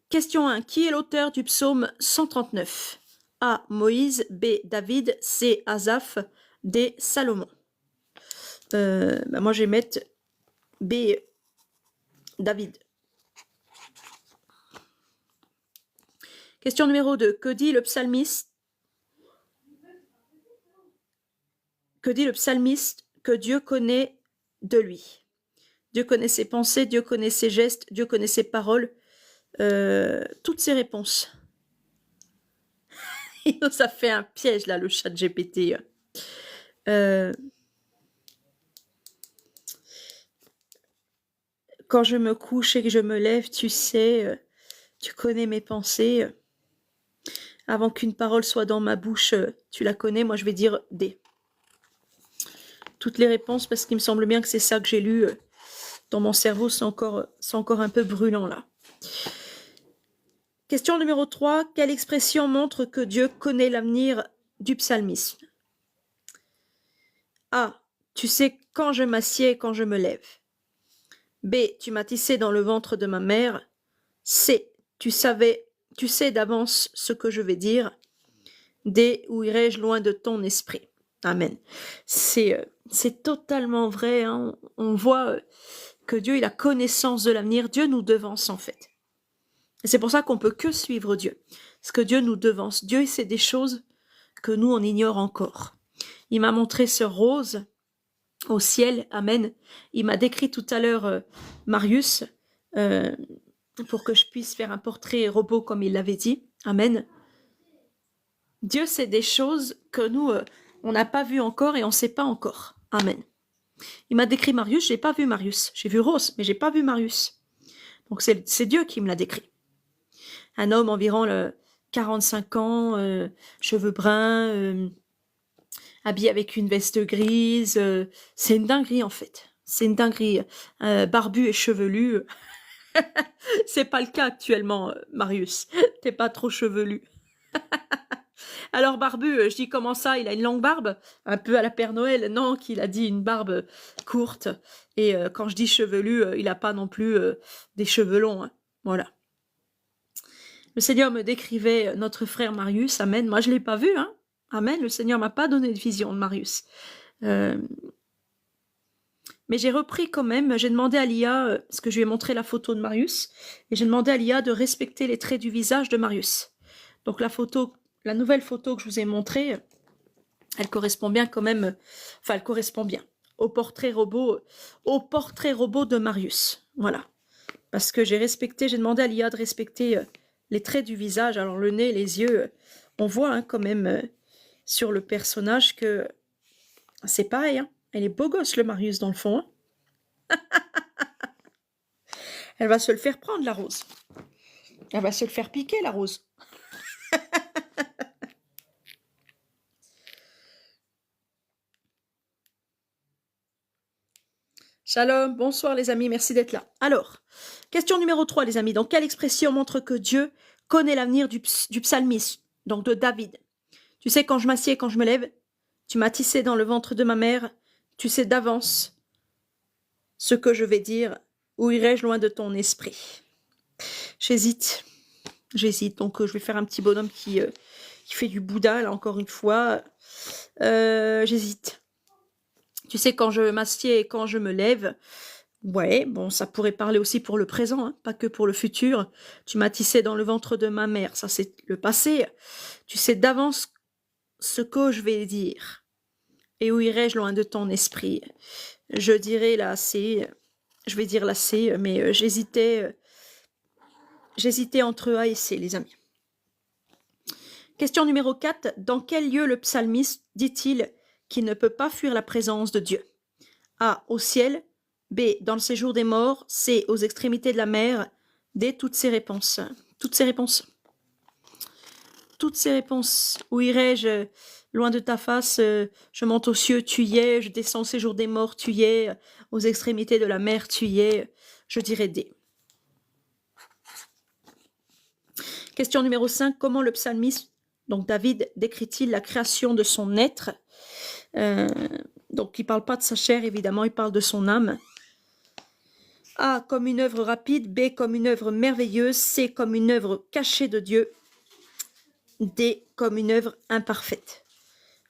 Question 1. Qui est l'auteur du psaume 139? A. Moïse. B. David. C. Asaph. D. Salomon. Ben moi, je vais mettre B. David. Question numéro 2. Que dit le psalmiste? Que dit le psalmiste que Dieu connaît de lui? Dieu connaît ses pensées, Dieu connaît ses gestes, Dieu connaît ses paroles, toutes ses réponses. Il nous a fait un piège là, le chat GPT. Quand je me couche et que je me lève, tu sais, tu connais mes pensées. Avant qu'une parole soit dans ma bouche, tu la connais. Moi, je vais dire D. Toutes les réponses, parce qu'il me semble bien que c'est ça que j'ai lu dans mon cerveau. C'est encore un peu brûlant là. Question numéro 3. Quelle expression montre que Dieu connaît l'avenir du psalmisme? A. Tu sais quand je m'assieds et quand je me lève. B. Tu m'as tissé dans le ventre de ma mère. C. Tu sais d'avance ce que je vais dire. D. Où irai-je loin de ton esprit? Amen. C'est totalement vrai. Hein. On voit que Dieu, il a connaissance de l'avenir. Dieu nous devance en fait. Et c'est pour ça qu'on peut que suivre Dieu. Parce que Dieu nous devance. Dieu, il sait des choses que nous, on ignore encore. Il m'a montré ce rose au ciel. Amen. Il m'a décrit tout à l'heure Marius pour que je puisse faire un portrait robot comme il l'avait dit. Amen. Dieu sait des choses que nous, on n'a pas vu encore et on ne sait pas encore. Amen. Il m'a décrit Marius, je n'ai pas vu Marius. J'ai vu Rose, mais je n'ai pas vu Marius. Donc c'est Dieu qui me l'a décrit. Un homme environ 45 ans, cheveux bruns, habillé avec une veste grise. C'est une dinguerie en fait. C'est une dinguerie. Barbu et chevelu. C'est pas le cas actuellement, Marius. T'es pas trop chevelu. Alors barbu, je dis comment ça? Il a une longue barbe, un peu à la Père Noël. Non, qu'il a dit une barbe courte. Et quand je dis chevelu, il n'a pas non plus des cheveux longs. Hein. Voilà. Le Seigneur me décrivait notre frère Marius. Amen. Moi, je l'ai pas vu. Hein. Amen. Le Seigneur m'a pas donné de vision de Marius. Mais j'ai repris quand même. J'ai demandé à l'IA, parce que je lui ai montré la photo de Marius, et j'ai demandé à l'IA de respecter les traits du visage de Marius. Donc la nouvelle photo que je vous ai montrée, elle correspond bien quand même, enfin elle correspond bien au portrait robot de Marius. Voilà. Parce que j'ai demandé à l'IA de respecter les traits du visage, alors le nez, les yeux, on voit hein, quand même sur le personnage que c'est pareil. Hein. Elle est beau gosse le Marius dans le fond. Hein. Elle va se le faire prendre la rose. Elle va se le faire piquer la rose. Shalom, bonsoir les amis, merci d'être là. Alors, question numéro 3 les amis. Donc, quelle expression montre que Dieu connaît l'avenir du psalmiste, donc de David? Tu sais quand je m'assieds et quand je me lève, tu m'as tissé dans le ventre de ma mère, tu sais d'avance ce que je vais dire, où irai-je loin de ton esprit? J'hésite, donc je vais faire un petit bonhomme qui fait du Bouddha, là encore une fois. J'hésite. Tu sais, quand je m'assieds et quand je me lève, ouais, bon, ça pourrait parler aussi pour le présent, hein, pas que pour le futur. Tu m'as tissé dans le ventre de ma mère, ça c'est le passé. Tu sais d'avance ce que je vais dire. Et où irai-je loin de ton esprit? Je dirais la C, je vais dire la C, mais j'hésitais entre A et C, les amis. Question numéro 4. Dans quel lieu le psalmiste dit-il qu'il ne peut pas fuir la présence de Dieu? A. Au ciel. B. Dans le séjour des morts. C. Aux extrémités de la mer. D. Toutes ces réponses. Toutes ces réponses. Toutes ces réponses. Où irai-je loin de ta face? Je monte aux cieux, tu y es. Je descends au séjour des morts, tu y es. Aux extrémités de la mer, tu y es. Je dirais D. Question numéro 5. Comment le psalmiste, donc David, décrit-il la création de son être? Donc il ne parle pas de sa chair, évidemment, il parle de son âme. A comme une œuvre rapide, B comme une œuvre merveilleuse, C comme une œuvre cachée de Dieu, D comme une œuvre imparfaite.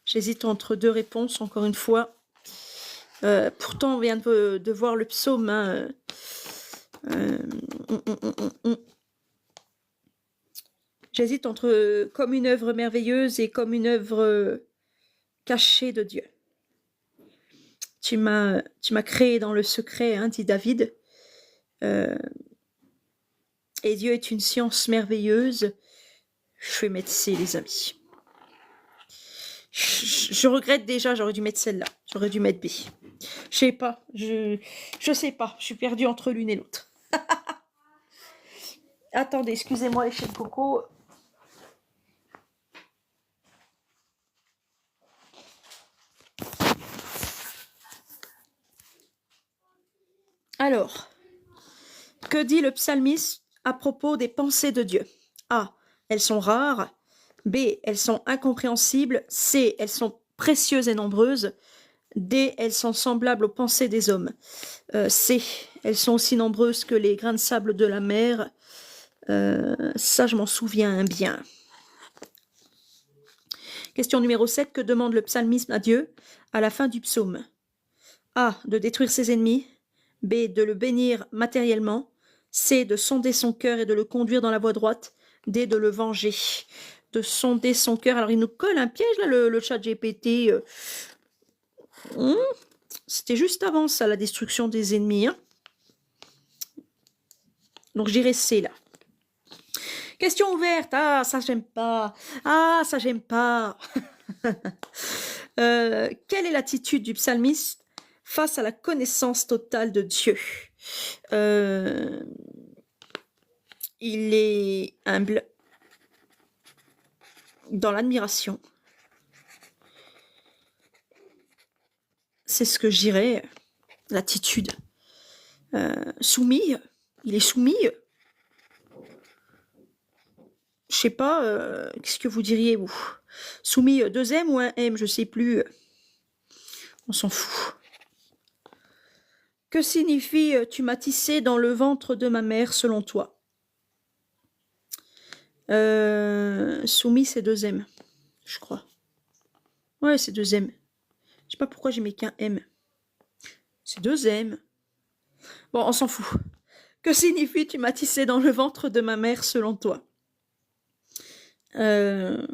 J'hésite entre deux réponses, encore une fois. Pourtant, on vient de voir le psaume. Hein. J'hésite entre comme une œuvre merveilleuse et comme une œuvre cachée de Dieu. Tu m'as créé dans le secret, hein, dit David. Et Dieu est une science merveilleuse. Je vais mettre C, les amis. Je regrette déjà, j'aurais dû mettre celle-là. J'aurais dû mettre B. Je sais pas, je sais pas. Je suis perdue entre l'une et l'autre. Attendez, excusez-moi les chefs coco. Alors, que dit le psalmiste à propos des pensées de Dieu? A. Elles sont rares. B. Elles sont incompréhensibles. C. Elles sont précieuses et nombreuses. D. Elles sont semblables aux pensées des hommes. C. Elles sont aussi nombreuses que les grains de sable de la mer. Ça, je m'en souviens bien. Question numéro 7. Que demande le psalmiste à Dieu à la fin du psaume? A. De détruire ses ennemis. B. De le bénir matériellement. C. De sonder son cœur et de le conduire dans la voie droite. D. De le venger. De sonder son cœur. Alors, il nous colle un piège, là, le chat GPT. C'était juste avant ça, la destruction des ennemis. Hein. Donc, j'irai C, là. Question ouverte. Ah, ça, j'aime pas. Ah, ça, j'aime pas. Quelle est l'attitude du psalmiste face à la connaissance totale de Dieu? Il est humble, dans l'admiration. C'est ce que je dirais, l'attitude. Soumis, il est soumis. Je sais pas, qu'est-ce que vous diriez, vous? Soumis, 2 M ou un M, je sais plus. On s'en fout. Que signifie tu m'as tissé dans le ventre de ma mère, selon toi? Soumis, c'est 2 M, je crois. Ouais, c'est 2 M. Je sais pas pourquoi j'ai mis qu'un M. C'est 2 M. Bon, on s'en fout. Que signifie tu m'as tissé dans le ventre de ma mère, selon toi? Alors,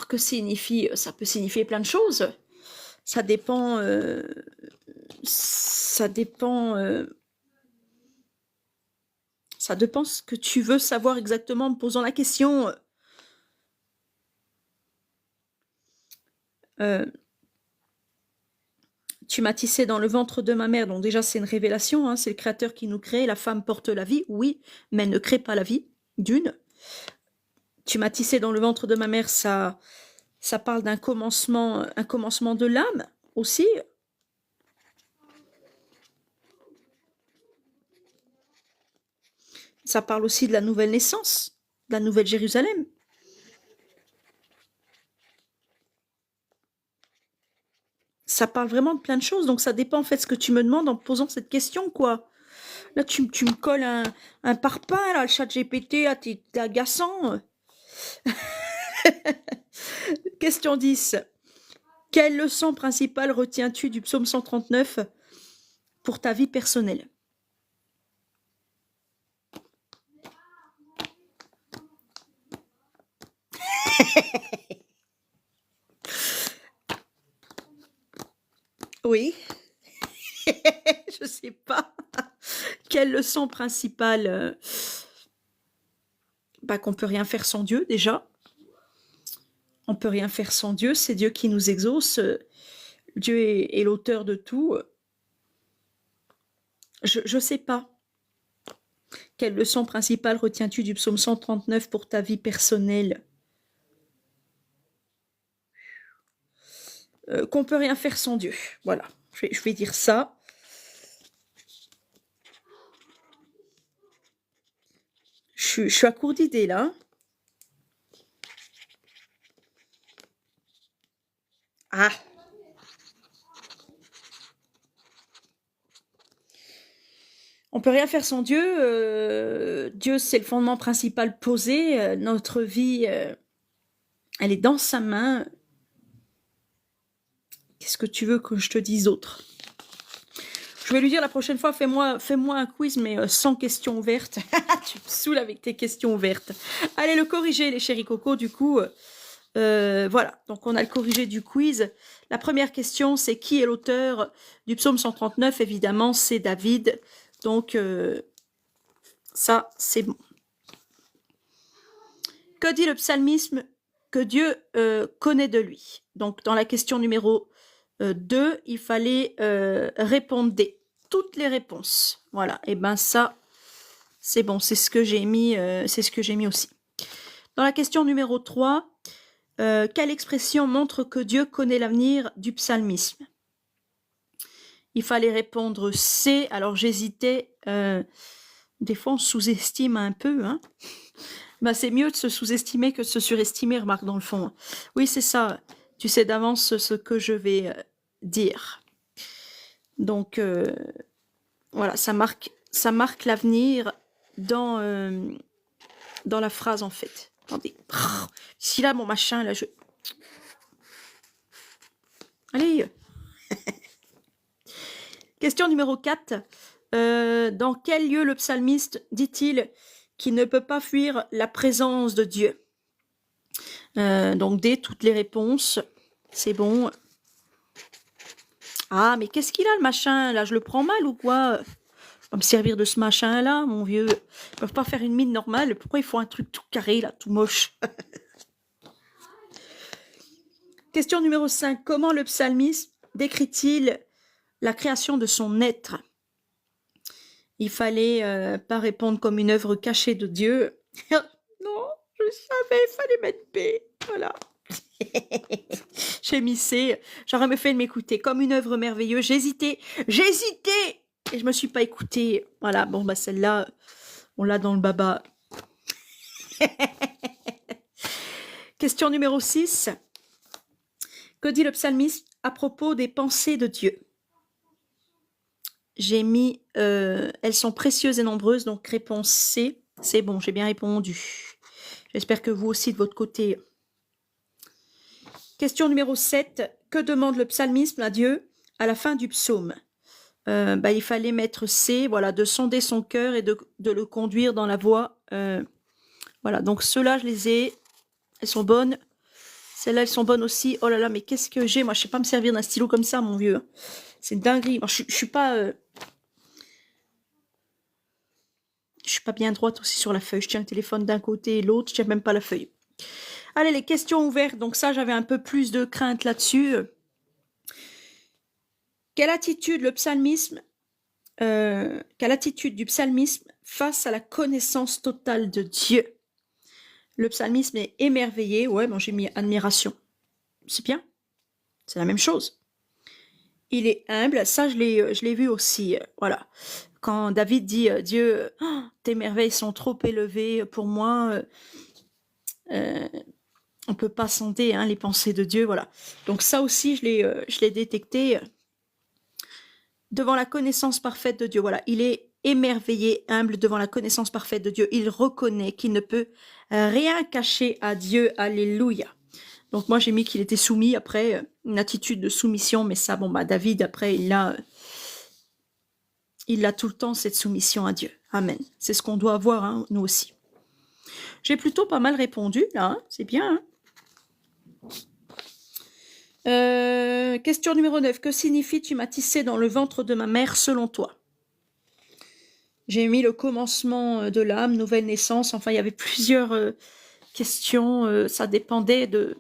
que signifie? Ça peut signifier plein de choses. Ça dépend. Ça dépend ce que tu veux savoir exactement en me posant la question. Tu m'as tissé dans le ventre de ma mère. Donc déjà, c'est une révélation. Hein, c'est le Créateur qui nous crée. La femme porte la vie, oui, mais elle ne crée pas la vie, d'une. Tu m'as tissé dans le ventre de ma mère, ça parle d'un commencement, un commencement de l'âme aussi. Ça parle aussi de la nouvelle naissance, de la nouvelle Jérusalem. Ça parle vraiment de plein de choses, donc ça dépend en fait ce que tu me demandes en posant cette question, quoi. Là, tu me colles un parpaing, là, le chat GPT, là, t'es agaçant. Question 10. Quelle leçon principale retiens-tu du psaume 139 pour ta vie personnelle? Oui. Je sais pas. Quelle leçon principale? Qu'on peut rien faire sans Dieu, déjà. On peut rien faire sans Dieu. C'est Dieu qui nous exauce. Dieu est l'auteur de tout. Je sais pas. Quelle leçon principale retiens-tu du psaume 139 pour ta vie personnelle? Qu'on peut rien faire sans Dieu. Voilà. Je vais dire ça. Je suis à court d'idées là. Ah. On peut rien faire sans Dieu. Dieu, c'est le fondement principal posé. Notre vie, elle est dans sa main. Qu'est-ce que tu veux que je te dise d'autre? Je vais lui dire la prochaine fois, fais-moi un quiz, mais sans questions ouvertes. Tu me saoules avec tes questions ouvertes. Allez le corriger, les chéris cocos, du coup. Voilà, donc on a le corrigé du quiz. La première question, c'est qui est l'auteur du psaume 139? Évidemment, c'est David. Donc, ça, c'est bon. Que dit le psalmisme que Dieu connaît de lui? Donc, dans la question numéro 2, il fallait répondre toutes les réponses. Voilà, et ben ça, c'est bon, c'est ce que j'ai mis, aussi. Dans la question numéro 3, quelle expression montre que Dieu connaît l'avenir du psalmisme? Il fallait répondre C. Alors j'hésitais. Des fois, on sous-estime un peu. Hein. Ben, c'est mieux de se sous-estimer que de se surestimer, remarque, dans le fond. Oui, c'est ça. Tu sais d'avance ce que je vais dire. Donc, voilà, ça marque l'avenir dans la phrase, en fait. Attendez. Si là, mon machin, là, je... Allez. Question numéro 4. Dans quel lieu le psalmiste dit-il qu'il ne peut pas fuir la présence de Dieu? Donc, D, toutes les réponses. C'est bon. Ah, mais qu'est-ce qu'il a, le machin? Là, je le prends mal ou quoi? Je vais me servir de ce machin-là, mon vieux. Ils peuvent pas faire une mine normale. Pourquoi il faut un truc tout carré, là, tout moche? Question numéro 5. Comment le psalmiste décrit-il la création de son être? Il fallait pas répondre comme une œuvre cachée de Dieu. Non, je savais, il fallait mettre B. Voilà. J'ai mis C. J'aurais mieux fait de m'écouter. Comme une œuvre merveilleuse. J'hésitais. Et je me suis pas écoutée. Voilà, bon, bah celle-là, on l'a dans le baba. Question numéro 6. Que dit le psalmiste à propos des pensées de Dieu? J'ai mis elles sont précieuses et nombreuses, donc réponse C. C'est bon, j'ai bien répondu. J'espère que vous aussi de votre côté. Question numéro 7. Que demande le psalmiste à Dieu à la fin du psaume? Il fallait mettre C, voilà, de sonder son cœur et de le conduire dans la voie. Voilà, donc ceux-là, je les ai. Elles sont bonnes. Celles-là, elles sont bonnes aussi. Oh là là, mais qu'est-ce que j'ai? Moi, je sais pas me servir d'un stylo comme ça, mon vieux. C'est une dinguerie. Moi, je suis pas... Je suis pas bien droite aussi sur la feuille. Je tiens le téléphone d'un côté et l'autre. Je tiens même pas la feuille. Allez, les questions ouvertes. Donc ça, j'avais un peu plus de crainte là-dessus. Quelle attitude du psalmisme face à la connaissance totale de Dieu? Le psalmisme est émerveillé. Ouais, bon, j'ai mis admiration. C'est bien. C'est la même chose. Il est humble. Ça, je l'ai vu aussi. Voilà. Quand David dit Dieu, tes merveilles sont trop élevées pour moi. On peut pas sonder les pensées de Dieu. Voilà. Donc ça aussi, je l'ai détecté. Devant la connaissance parfaite de Dieu. Voilà. Il est émerveillé, humble devant la connaissance parfaite de Dieu. Il reconnaît qu'il ne peut rien cacher à Dieu. Alléluia. Donc moi, j'ai mis qu'il était soumis. Après, une attitude de soumission. Mais ça, bon, David, après, il a tout le temps cette soumission à Dieu. Amen. C'est ce qu'on doit avoir, nous aussi. J'ai plutôt pas mal répondu, là. C'est bien, question numéro 9. Que signifie « Tu m'as tissé dans le ventre de ma mère selon toi » J'ai mis le commencement de l'âme, nouvelle naissance. Enfin, il y avait plusieurs questions. Ça dépendait de...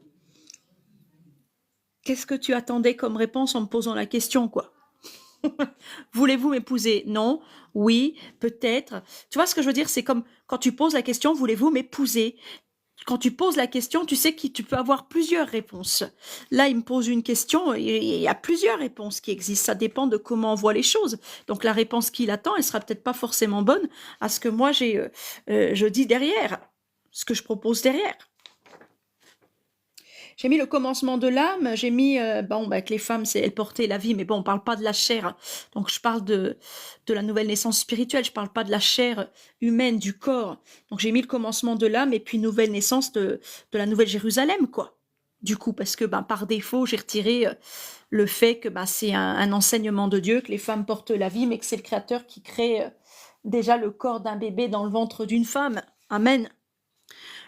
Qu'est-ce que tu attendais comme réponse en me posant la question, quoi? Voulez-vous m'épouser? Non. Oui, peut-être. Tu vois ce que je veux dire? C'est comme quand tu poses la question, voulez-vous m'épouser? Quand tu poses la question, tu sais que tu peux avoir plusieurs réponses. Là, il me pose une question, il y a plusieurs réponses qui existent. Ça dépend de comment on voit les choses. Donc, la réponse qu'il attend, elle sera peut-être pas forcément bonne à ce que moi, je dis derrière, ce que je propose derrière. J'ai mis le commencement de l'âme, j'ai mis que les femmes, elles portaient la vie, mais bon, on parle pas de la chair. Donc je parle de la nouvelle naissance spirituelle, je parle pas de la chair humaine, du corps. Donc j'ai mis le commencement de l'âme et puis nouvelle naissance de la nouvelle Jérusalem, quoi. du coup, parce que ben, par défaut, j'ai retiré le fait que ben, c'est un enseignement de Dieu, que les femmes portent la vie, mais que c'est le Créateur qui crée déjà le corps d'un bébé dans le ventre d'une femme. Amen.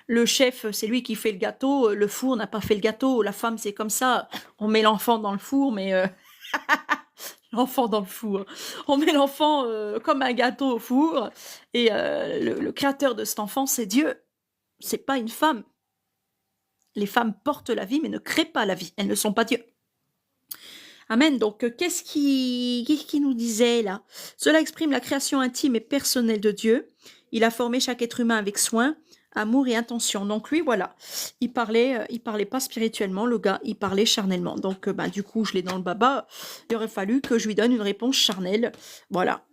Le chef, c'est lui qui fait le gâteau, le four n'a pas fait le gâteau, la femme, c'est comme ça, on met l'enfant dans le four, mais... l'enfant dans le four. On met l'enfant comme un gâteau au four, et le créateur de cet enfant, c'est Dieu. C'est pas une femme. Les femmes portent la vie, mais ne créent pas la vie. Elles ne sont pas Dieu. Amen. Donc, qu'est-ce qui nous disait là? Cela exprime la création intime et personnelle de Dieu. Il a formé chaque être humain avec soin, amour et intention. Donc lui, voilà, il parlait pas spirituellement, le gars, il parlait charnellement. Donc, ben, du coup, je l'ai dans le baba. Il aurait fallu que je lui donne une réponse charnelle. Voilà.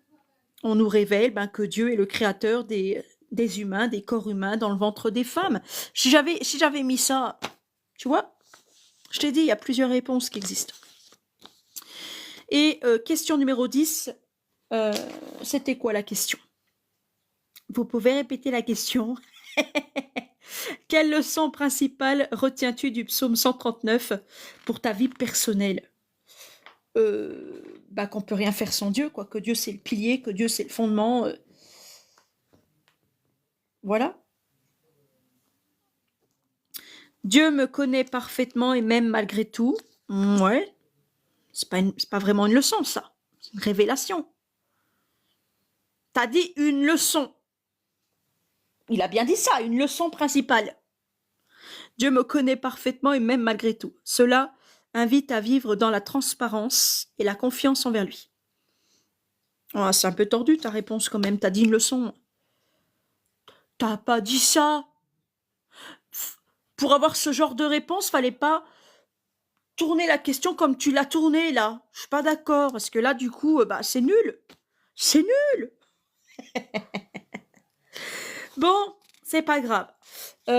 On nous révèle ben, que Dieu est le créateur des humains, des corps humains dans le ventre des femmes. Si j'avais mis ça, tu vois, je t'ai dit, il y a plusieurs réponses qui existent. Et question numéro 10, c'était quoi la question? Vous pouvez répéter la question? Quelle leçon principale retiens-tu du psaume 139 pour ta vie personnelle? Bah, qu'on peut rien faire sans Dieu, quoi. Que Dieu c'est le pilier, que Dieu c'est le fondement. Voilà. Dieu me connaît parfaitement et même malgré tout. Ouais. C'est pas vraiment une leçon, ça. C'est une révélation. T'as dit une leçon. Il a bien dit ça, une leçon principale. Dieu me connaît parfaitement et même malgré tout. Cela invite à vivre dans la transparence et la confiance envers lui. Oh, c'est un peu tordu ta réponse quand même, t'as dit une leçon. T'as pas dit ça. Pour avoir ce genre de réponse, fallait pas tourner la question comme tu l'as tournée là. Je suis pas d'accord, parce que là du coup, bah, c'est nul. C'est nul. Bon, c'est pas grave. Il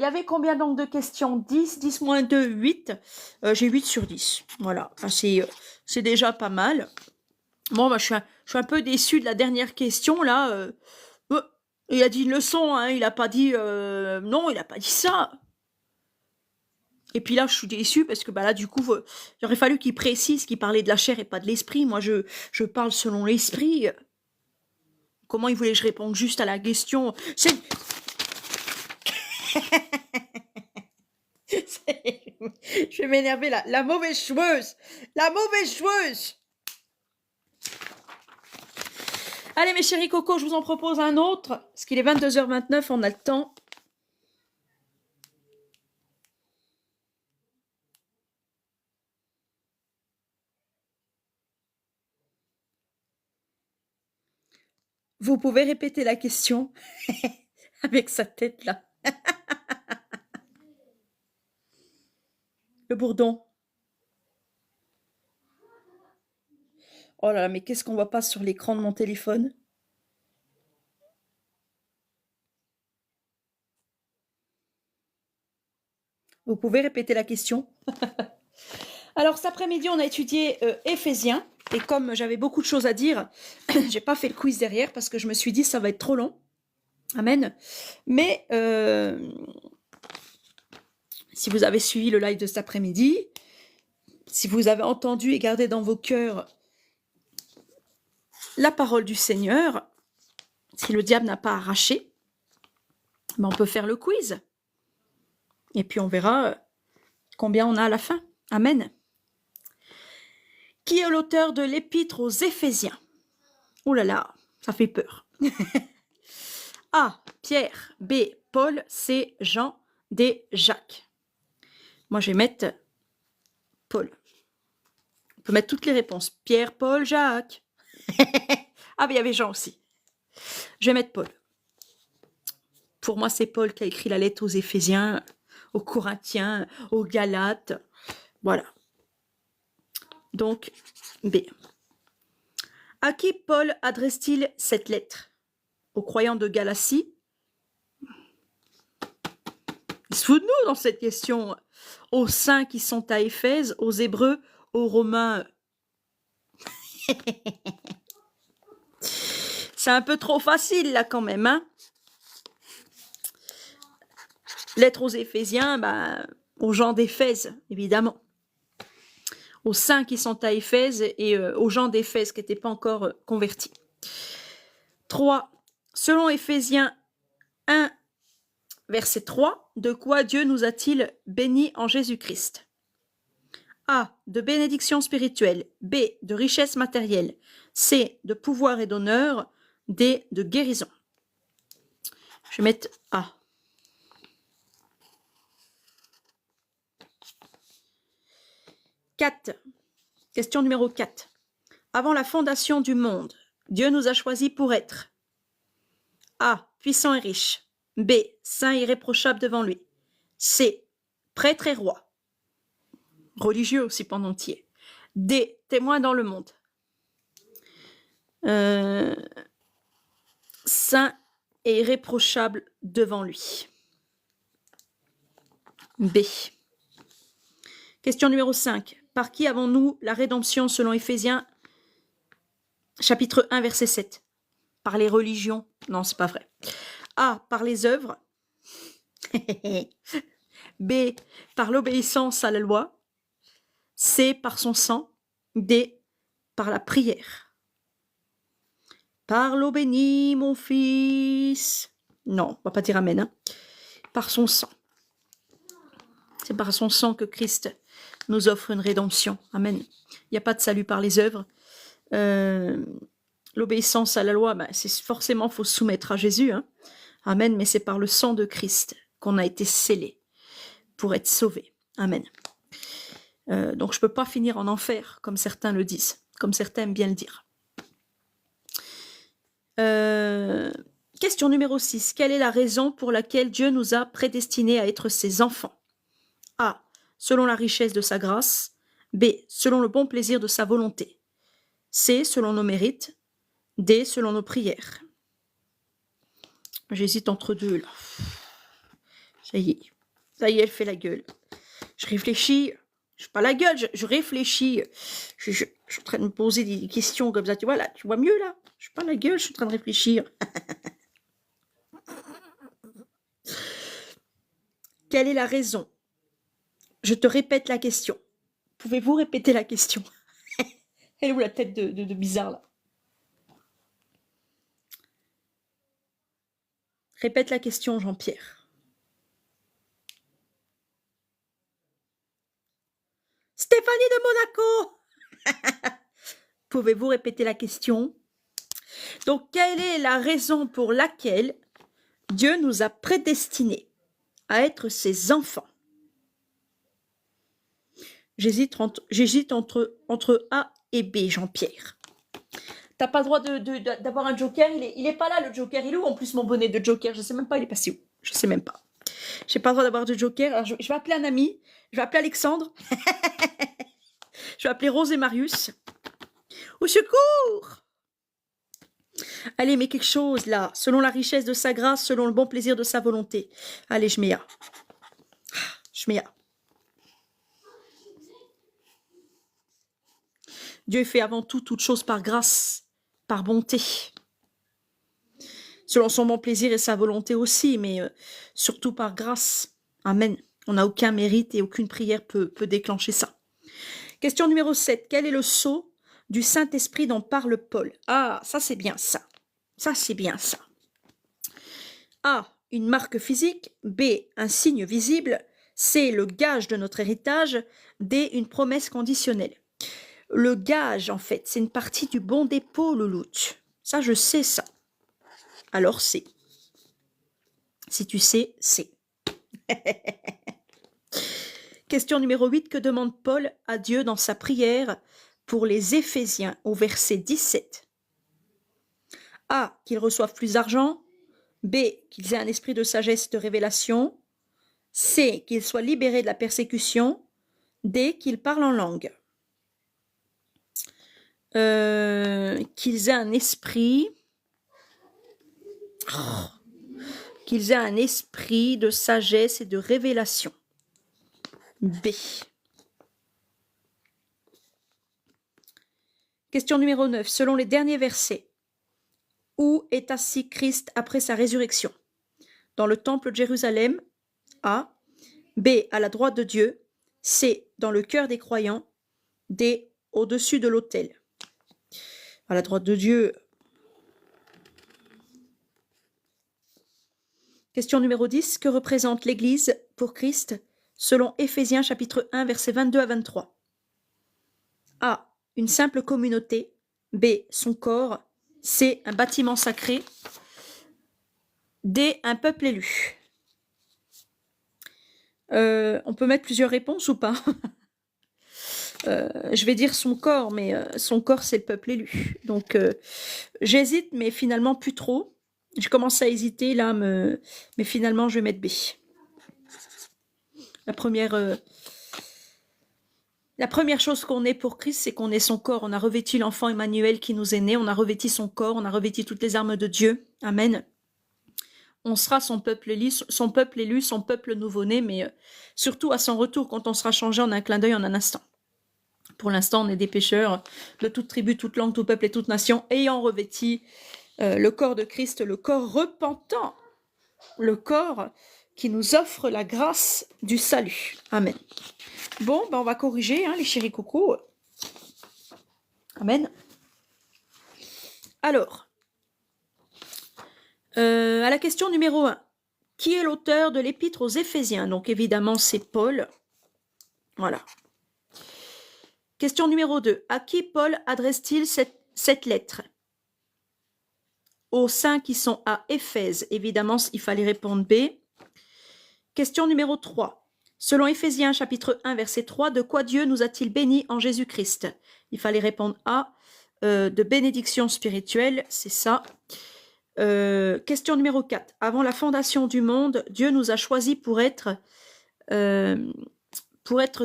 y avait combien donc de questions? 10, 10 moins 2, 8. J'ai 8 sur 10. Voilà, enfin, c'est déjà pas mal. Bon, bah, je suis un peu déçue de la dernière question, là. Il a dit une leçon, hein, il a pas dit... non, il a pas dit ça. Et puis là, je suis déçue parce que bah, là, du coup, il aurait fallu qu'il précise qu'il parlait de la chair et pas de l'esprit. Moi, je parle selon l'esprit. Comment il voulait que je réponde juste à la question? Je vais m'énerver là. La mauvaise joueuse. La mauvaise joueuse. Allez, mes chéris cocos, je vous en propose un autre. Parce qu'il est 22h29, on a le temps. Vous pouvez répéter la question avec sa tête là. Le bourdon. Oh là là, mais qu'est-ce qu'on voit pas sur l'écran de mon téléphone? Vous pouvez répéter la question? Alors, cet après-midi, on a étudié Éphésiens. Et comme j'avais beaucoup de choses à dire, j'ai pas fait le quiz derrière parce que je me suis dit ça va être trop long. Amen. Mais si vous avez suivi le live de cet après-midi, si vous avez entendu et gardé dans vos cœurs la parole du Seigneur, si le diable n'a pas arraché, ben on peut faire le quiz. Et puis on verra combien on a à la fin. Amen. Qui est l'auteur de l'épître aux Éphésiens? Oh là là, ça fait peur. A. Pierre. B. Paul. C. Jean. D. Jacques. Moi, je vais mettre Paul. On peut mettre toutes les réponses. Pierre, Paul, Jacques. Ah, mais il y avait Jean aussi. Je vais mettre Paul. Pour moi, c'est Paul qui a écrit la lettre aux Éphésiens, aux Corinthiens, aux Galates. Voilà. Donc, B. À qui Paul adresse-t-il cette lettre? Aux croyants de Galatie? Il se fout de nous dans cette question. Aux saints qui sont à Éphèse, aux Hébreux, aux Romains. C'est un peu trop facile là quand même, hein? Lettre aux Éphésiens, bah, aux gens d'Éphèse, évidemment. Aux saints qui sont à Éphèse et aux gens d'Éphèse qui n'étaient pas encore convertis. 3. Selon Éphésiens 1, verset 3, de quoi Dieu nous a-t-il bénis en Jésus-Christ? A. De bénédiction spirituelle. B. De richesse matérielle. C. De pouvoir et d'honneur. D. De guérison. Je vais mettre A. Question numéro 4. Avant la fondation du monde, Dieu nous a choisis pour être A. Puissant et riche. B. Saint et irréprochable devant lui. C. Prêtre et roi. Religieux aussi pendant entier. D. Témoin dans le monde. Saint et irréprochable devant lui. B. Question numéro 5. Par qui avons-nous la rédemption selon Éphésiens chapitre 1 verset 7? Par les religions? Non, c'est pas vrai. A. Par les œuvres. B. Par l'obéissance à la loi. C. Par son sang. D. Par la prière. Par l'eau bénie, mon fils. Non, on va pas dire amen. Hein. Par son sang. C'est par son sang que Christ nous offre une rédemption. Amen. Il n'y a pas de salut par les œuvres. L'obéissance à la loi, c'est forcément, il faut se soumettre à Jésus. Hein. Amen. Mais c'est par le sang de Christ qu'on a été scellé pour être sauvé. Amen. Donc je ne peux pas finir en enfer, comme certains le disent, comme certains aiment bien le dire. Question numéro 6. Quelle est la raison pour laquelle Dieu nous a prédestinés à être ses enfants? A. Selon la richesse de sa grâce. B. Selon le bon plaisir de sa volonté. C. Selon nos mérites. D. Selon nos prières. J'hésite entre deux là. Ça y est, elle fait la gueule. Je réfléchis. Je n'ai pas la gueule, je réfléchis. Je suis en train de me poser des questions comme ça. Tu vois là, tu vois mieux là? Je n'ai pas la gueule, je suis en train de réfléchir. Quelle est la raison? Je te répète la question. Pouvez-vous répéter la question? Elle est où la tête de bizarre là? Répète la question, Jean-Pierre. Stéphanie de Monaco. Pouvez-vous répéter la question? Donc, quelle est la raison pour laquelle Dieu nous a prédestinés à être ses enfants? J'hésite entre A et B, Jean-Pierre. T'as pas le droit d'avoir un joker. Il est pas là, le joker. Il est où en plus mon bonnet de joker? Je sais même pas, il est passé où? Je sais même pas. J'ai pas le droit d'avoir de joker. Alors je vais appeler un ami. Je vais appeler Alexandre. Je vais appeler Rose et Marius. Au secours! Allez, mets quelque chose là. Selon la richesse de sa grâce, selon le bon plaisir de sa volonté. Allez, je mets A. Je mets A. Dieu fait avant tout toutes choses par grâce, par bonté. Selon son bon plaisir et sa volonté aussi, mais surtout par grâce. Amen. On n'a aucun mérite et aucune prière peut déclencher ça. Question numéro 7. Quel est le sceau du Saint-Esprit dont parle Paul? Ah, ça c'est bien ça. Ça c'est bien ça. A. Une marque physique. B. Un signe visible. C. Le gage de notre héritage. D. Une promesse conditionnelle. Le gage, en fait, c'est une partie du bon dépôt, Louloute. Ça, je sais ça. Alors, c'est. Si tu sais, c'est. Question numéro 8. Que demande Paul à Dieu dans sa prière pour les Éphésiens au verset 17? A. Qu'ils reçoivent plus d'argent. B. Qu'ils aient un esprit de sagesse et de révélation. C. Qu'ils soient libérés de la persécution. D. Qu'ils parlent en langue. Qu'ils aient un esprit de sagesse et de révélation. B. Question numéro 9. Selon les derniers versets, où est assis Christ après sa résurrection? Dans le temple de Jérusalem. A. B, à la droite de Dieu. C, dans le cœur des croyants. D, au-dessus de l'autel. À la droite de Dieu. Question numéro 10. Que représente l'Église pour Christ selon Éphésiens chapitre 1, versets 22 à 23? A, une simple communauté. B, son corps. C, un bâtiment sacré. D, un peuple élu. On peut mettre plusieurs réponses ou pas? Je vais dire son corps, mais son corps, c'est le peuple élu. Donc, j'hésite, mais finalement, plus trop. Je commence à hésiter, là, mais finalement, je vais mettre B. La première chose qu'on est pour Christ, c'est qu'on est son corps. On a revêtu l'enfant Emmanuel qui nous est né. On a revêtu son corps. On a revêtu toutes les armes de Dieu. Amen. On sera son peuple élu, son peuple nouveau-né, mais surtout à son retour, quand on sera changé en un clin d'œil, en un instant. Pour l'instant, on est des pécheurs de toute tribu, toute langue, tout peuple et toute nation, ayant revêti le corps de Christ, le corps repentant, le corps qui nous offre la grâce du salut. Amen. Bon, ben on va corriger, les chéris coucous. Amen. Alors, à la question numéro 1, qui est l'auteur de l'épître aux Éphésiens? Donc évidemment, c'est Paul. Voilà. Question numéro 2, à qui Paul adresse-t-il cette lettre? Aux saints qui sont à Éphèse. Évidemment, il fallait répondre B. Question numéro 3. Selon Éphésiens chapitre 1, verset 3, de quoi Dieu nous a-t-il bénis en Jésus-Christ? Il fallait répondre A. De bénédiction spirituelle, c'est ça. Question numéro 4. Avant la fondation du monde, Dieu nous a choisis pour être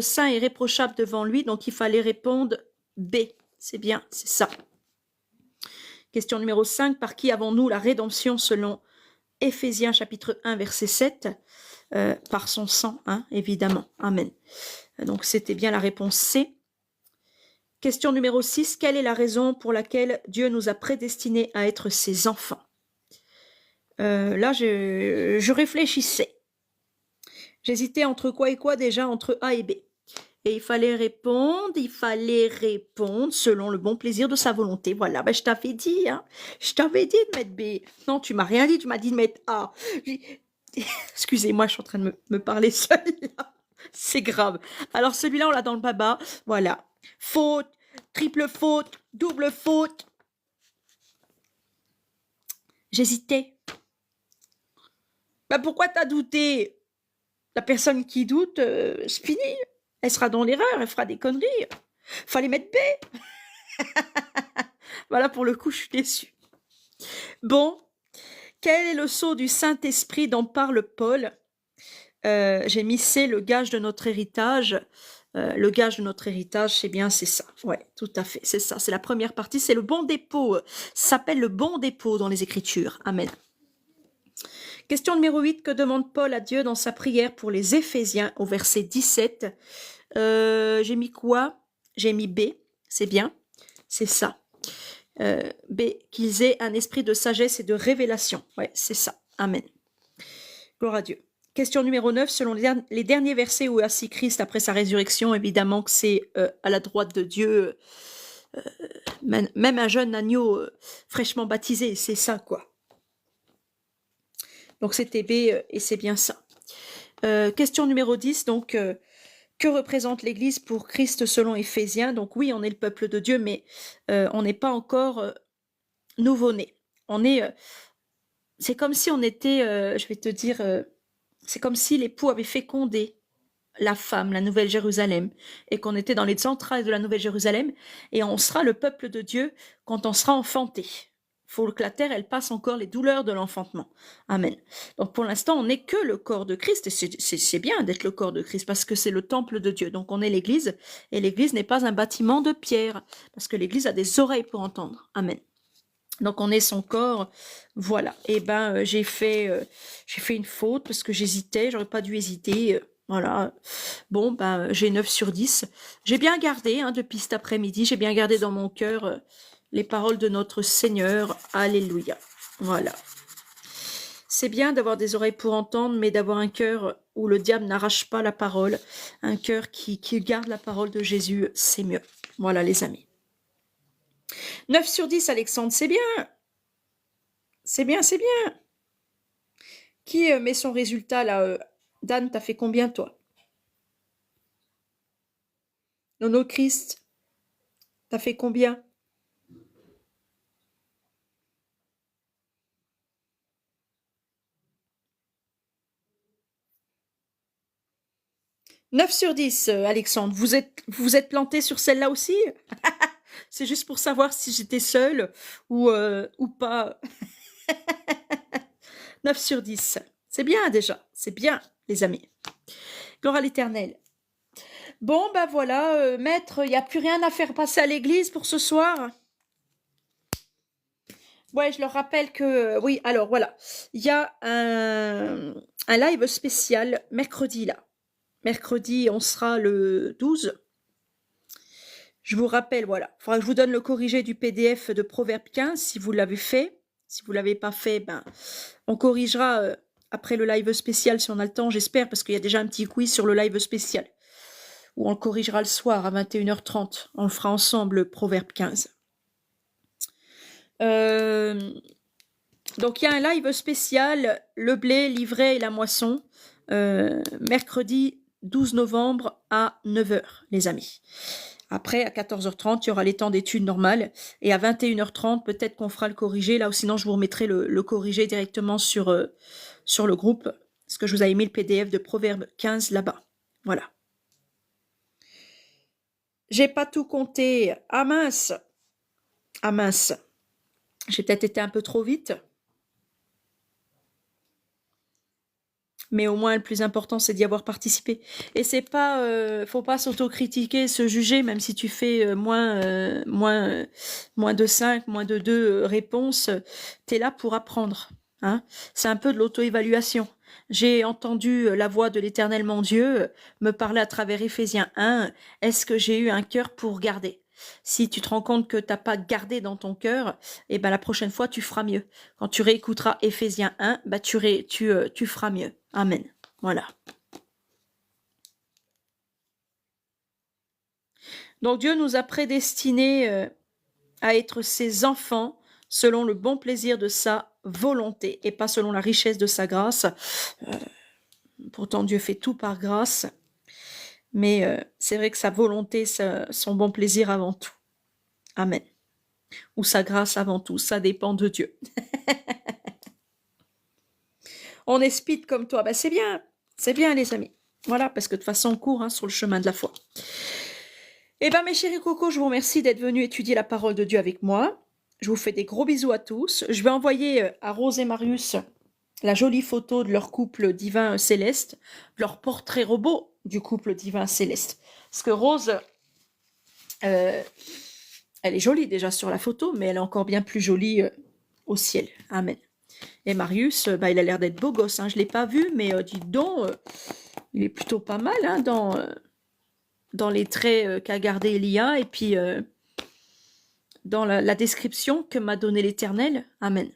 saints et irréprochables devant lui. Donc, il fallait répondre B. C'est bien, c'est ça. Question numéro 5. Par qui avons-nous la rédemption selon Éphésiens chapitre 1, verset 7? Par son sang, évidemment. Amen. Donc, c'était bien la réponse C. Question numéro 6. Quelle est la raison pour laquelle Dieu nous a prédestinés à être ses enfants? Là, je réfléchissais. J'hésitais entre quoi et quoi déjà, entre A et B. Et il fallait répondre selon le bon plaisir de sa volonté. Voilà, je t'avais dit, je t'avais dit de mettre B. Non, tu m'as rien dit, tu m'as dit de mettre A. Excusez-moi, je suis en train de me parler seule, là. C'est grave. Alors, celui-là, on l'a dans le baba. Voilà. Faute, triple faute, double faute. J'hésitais. Pourquoi t'as douté? La personne qui doute, c'est fini. Elle sera dans l'erreur, elle fera des conneries. Fallait mettre B. Voilà, pour le coup, je suis déçue. Bon, quel est le sceau du Saint-Esprit dont parle Paul? J'ai mis C, le gage de notre héritage. Le gage de notre héritage, c'est ça. Ouais, tout à fait, c'est ça. C'est la première partie, c'est le bon dépôt. Ça s'appelle le bon dépôt dans les Écritures. Amen. Question numéro 8. Que demande Paul à Dieu dans sa prière pour les Éphésiens au verset 17? J'ai mis quoi? J'ai mis B. C'est bien. C'est ça. B. Qu'ils aient un esprit de sagesse et de révélation. Ouais, c'est ça. Amen. Gloire à Dieu. Question numéro 9. Selon les derniers versets où est assis Christ après sa résurrection, évidemment que c'est à la droite de Dieu. Même un jeune agneau fraîchement baptisé, c'est ça, quoi. Donc, c'était B et c'est bien ça. Question numéro 10. Donc, que représente l'Église pour Christ selon Éphésiens? Donc, oui, on est le peuple de Dieu, mais on n'est pas encore nouveau-né. C'est comme si on était, je vais te dire, c'est comme si l'époux avait fécondé la femme, la Nouvelle Jérusalem, et qu'on était dans les entrailles de la Nouvelle Jérusalem, et on sera le peuple de Dieu quand on sera enfanté. Faut que la terre, elle passe encore les douleurs de l'enfantement. Amen. Donc pour l'instant, on n'est que le corps de Christ, et c'est bien d'être le corps de Christ, parce que c'est le temple de Dieu. Donc on est l'Église, et l'Église n'est pas un bâtiment de pierre, parce que l'Église a des oreilles pour entendre. Amen. Donc on est son corps, voilà. Et j'ai fait une faute, parce que j'hésitais, j'aurais pas dû hésiter, voilà. Bon, j'ai 9 sur 10. J'ai bien gardé, depuis cet après-midi, j'ai bien gardé dans mon cœur les paroles de notre Seigneur. Alléluia. Voilà. C'est bien d'avoir des oreilles pour entendre, mais d'avoir un cœur où le diable n'arrache pas la parole, un cœur qui garde la parole de Jésus, c'est mieux. Voilà les amis. 9 sur 10, Alexandre, c'est bien. C'est bien, c'est bien. Qui met son résultat là Dan, t'as fait combien toi? Nono Christ, t'as fait combien? « 9 sur 10, Alexandre. Vous êtes planté sur celle-là aussi? C'est juste pour savoir si j'étais seule ou pas. 9 sur 10. C'est bien déjà. C'est bien, les amis. Gloire à l'Éternel. Bon, ben voilà, maître, il n'y a plus rien à faire passer à l'église pour ce soir. Ouais, je leur rappelle que... oui, alors voilà. Il y a un live spécial mercredi, là. Mercredi, on sera le 12. Je vous rappelle, voilà. Il faudra que je vous donne le corrigé du PDF de Proverbe 15, si vous l'avez fait. Si vous ne l'avez pas fait, ben, on corrigera après le live spécial, si on a le temps, j'espère, parce qu'il y a déjà un petit quiz sur le live spécial. Où on le corrigera le soir à 21h30. On le fera ensemble, le Proverbe 15. Donc, il y a un live spécial, le blé, l'ivraie et la moisson, mercredi 12 novembre à 9h, les amis. Après, à 14h30, il y aura les temps d'études normales. Et à 21h30, peut-être qu'on fera le corrigé. Là, ou sinon, je vous remettrai le corrigé directement sur le groupe. Parce que je vous avais mis le PDF de Proverbe 15 là-bas. Voilà. J'ai pas tout compté. Ah mince. Ah mince. J'ai peut-être été un peu trop vite. Mais au moins, le plus important, c'est d'y avoir participé. Et c'est pas, faut pas s'autocritiquer, se juger, même si tu fais moins de 5, moins de 2 réponses. T'es là pour apprendre. Hein. C'est un peu de l'auto-évaluation. J'ai entendu la voix de l'Éternel mon Dieu me parler à travers Éphésiens 1. Est-ce que j'ai eu un cœur pour garder? Si tu te rends compte que t'as pas gardé dans ton cœur, eh ben la prochaine fois tu feras mieux. Quand tu réécouteras Éphésiens 1, bah tu feras mieux. Amen. Voilà. Donc Dieu nous a prédestinés à être ses enfants selon le bon plaisir de sa volonté et pas selon la richesse de sa grâce. Pourtant Dieu fait tout par grâce. Mais c'est vrai que sa volonté, son bon plaisir avant tout. Amen. Ou sa grâce avant tout, ça dépend de Dieu. On est speed comme toi, ben c'est bien les amis. Voilà, parce que de toute façon on court sur le chemin de la foi. Eh bien mes chéris cocos, je vous remercie d'être venus étudier la parole de Dieu avec moi. Je vous fais des gros bisous à tous. Je vais envoyer à Rose et Marius la jolie photo de leur couple divin céleste, leur portrait robot du couple divin céleste. Parce que Rose, elle est jolie déjà sur la photo, mais elle est encore bien plus jolie au ciel. Amen. Et Marius, il a l'air d'être beau gosse. Je ne l'ai pas vu, mais dis donc, il est plutôt pas mal dans les traits qu'a gardé Elia et puis dans la description que m'a donnée l'Éternel. Amen.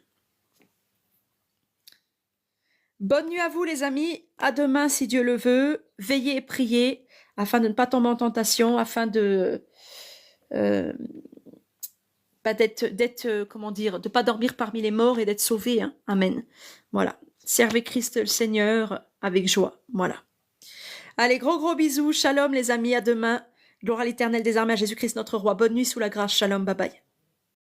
Bonne nuit à vous les amis, à demain si Dieu le veut, veillez et priez afin de ne pas tomber en tentation, afin de de pas dormir parmi les morts et d'être sauvé. Amen. Voilà, servez Christ le Seigneur avec joie. Voilà. Allez, gros bisous, shalom les amis, à demain. Gloire à l'Éternel des armées, à Jésus-Christ notre roi. Bonne nuit sous la grâce, shalom, bye bye.